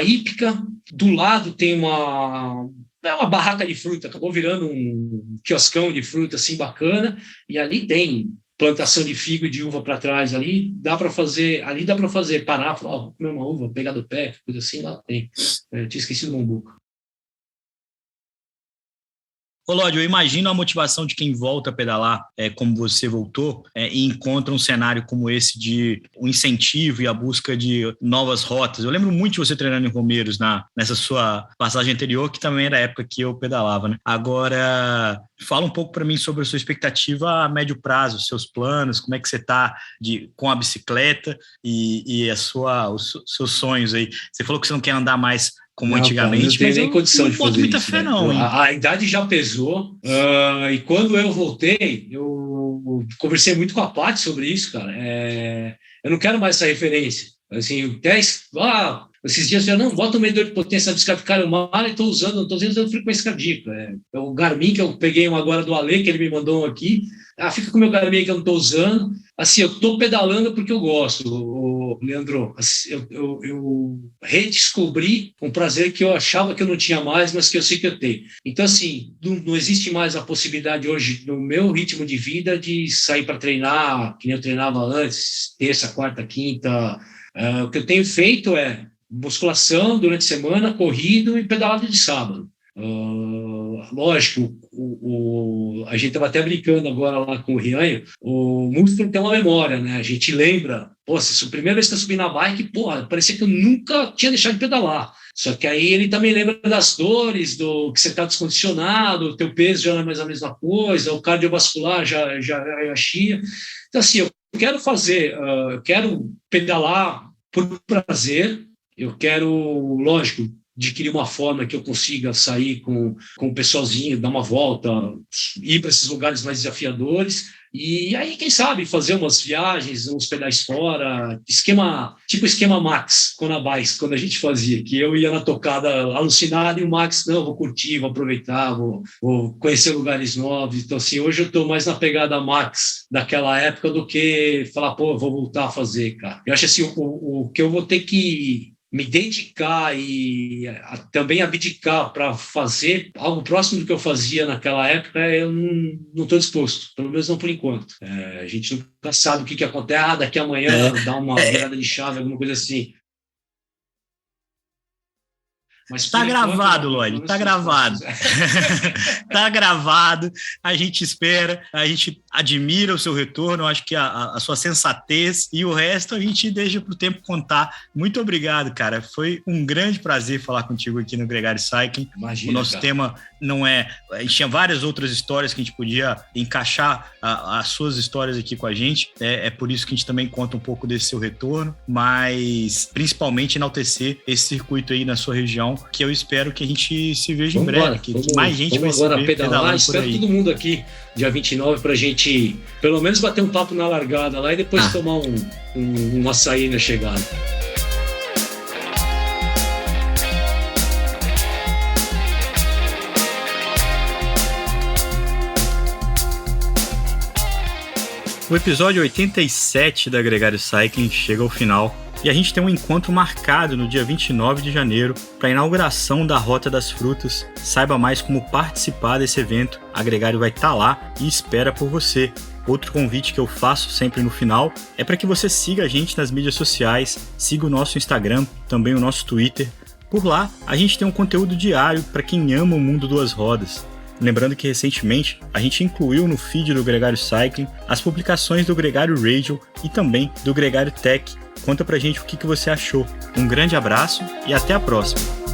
hípica, do lado tem uma barraca de fruta, acabou virando um quioscão de fruta assim bacana, e ali tem plantação de figo e de uva para trás, ali dá para fazer, parar, falar, vou comer uma uva, pegar do pé, coisa assim, lá tem. Eu tinha esquecido o Mombuca.
Ô, Lodi, eu imagino a motivação de quem volta a pedalar, como você voltou, e encontra um cenário como esse de um incentivo e a busca de novas rotas. Eu lembro muito de você treinando em Romeiros nessa sua passagem anterior, que também era a época que eu pedalava, né? Agora, fala um pouco para mim sobre a sua expectativa a médio prazo, seus planos, como é que você está com a bicicleta e os seus sonhos aí. Você falou que você não quer andar mais como antigamente,
cara, não tem nem condição de fazer
muita
isso,
fé,
né?
não.
A idade já pesou, e quando eu voltei, eu conversei muito com a Paty sobre isso, cara. Eu não quero mais essa referência. Assim, esses dias eu não bota um medidor de potência na bicicleta, cara, eu mal estou usando frequência cardíaca. O Garmin que eu peguei um agora do Ale, que ele me mandou um aqui, fica com o meu Garmin que eu não estou usando. Assim, eu estou pedalando porque eu gosto, Leandro. Assim, eu redescobri um prazer que eu achava que eu não tinha mais, mas que eu sei que eu tenho. Então, assim, não existe mais a possibilidade hoje, no meu ritmo de vida, de sair para treinar, que nem eu treinava antes, terça, quarta, quinta. O que eu tenho feito é musculação durante a semana, corrido e pedalada de sábado. Lógico, a gente estava até brincando agora lá com o Rianho, o músico tem uma memória, né? A gente lembra, se a primeira vez que eu subi na bike, parecia que eu nunca tinha deixado de pedalar. Só que aí ele também lembra das dores, do que você está descondicionado, o teu peso já não é mais a mesma coisa, o cardiovascular já chia. Então, assim, eu quero eu quero pedalar por prazer, eu quero, lógico, adquirir uma forma que eu consiga sair com o pessoalzinho, dar uma volta, ir para esses lugares mais desafiadores, e aí, quem sabe, fazer umas viagens, uns pedais fora, esquema Max, quando a gente fazia, que eu ia na tocada alucinado e o Max, não, vou curtir, vou aproveitar, vou conhecer lugares novos. Então, assim, hoje eu estou mais na pegada Max daquela época do que falar, vou voltar a fazer, cara. Eu acho assim, o que eu vou ter que me dedicar e também abdicar para fazer algo próximo do que eu fazia naquela época, eu não estou disposto, pelo menos não por enquanto. A gente nunca sabe o que acontece, daqui a amanhã dá uma virada de chave, alguma coisa assim.
Mas tá gravado, Lloyd, tá gravado. Tá gravado, a gente espera, a gente admira o seu retorno, eu acho que a sua sensatez e o resto a gente deixa pro tempo contar. Muito obrigado, cara, foi um grande prazer falar contigo aqui no Gregário Cycling.
Imagina,
o nosso
cara.
Tema não é... A gente tinha várias outras histórias que a gente podia encaixar as suas histórias aqui com a gente, é por isso que a gente também conta um pouco desse seu retorno, mas principalmente enaltecer esse circuito aí na sua região, que eu espero que a gente se veja em breve, que mais gente vai se ver pedalando por aí.
Espero todo mundo aqui, dia 29, pra gente pelo menos bater um papo na largada lá e depois tomar um açaí na chegada.
O episódio 87 da Gregário Cycling chega ao final e a gente tem um encontro marcado no dia 29 de janeiro para a inauguração da Rota das Frutas. Saiba mais como participar desse evento, a Gregário vai estar lá e espera por você. Outro convite que eu faço sempre no final é para que você siga a gente nas mídias sociais, siga o nosso Instagram, também o nosso Twitter. Por lá, a gente tem um conteúdo diário para quem ama o mundo duas rodas. Lembrando que recentemente a gente incluiu no feed do Gregário Cycling as publicações do Gregário Radio e também do Gregário Tech. Conta pra gente o que você achou. Um grande abraço e até a próxima!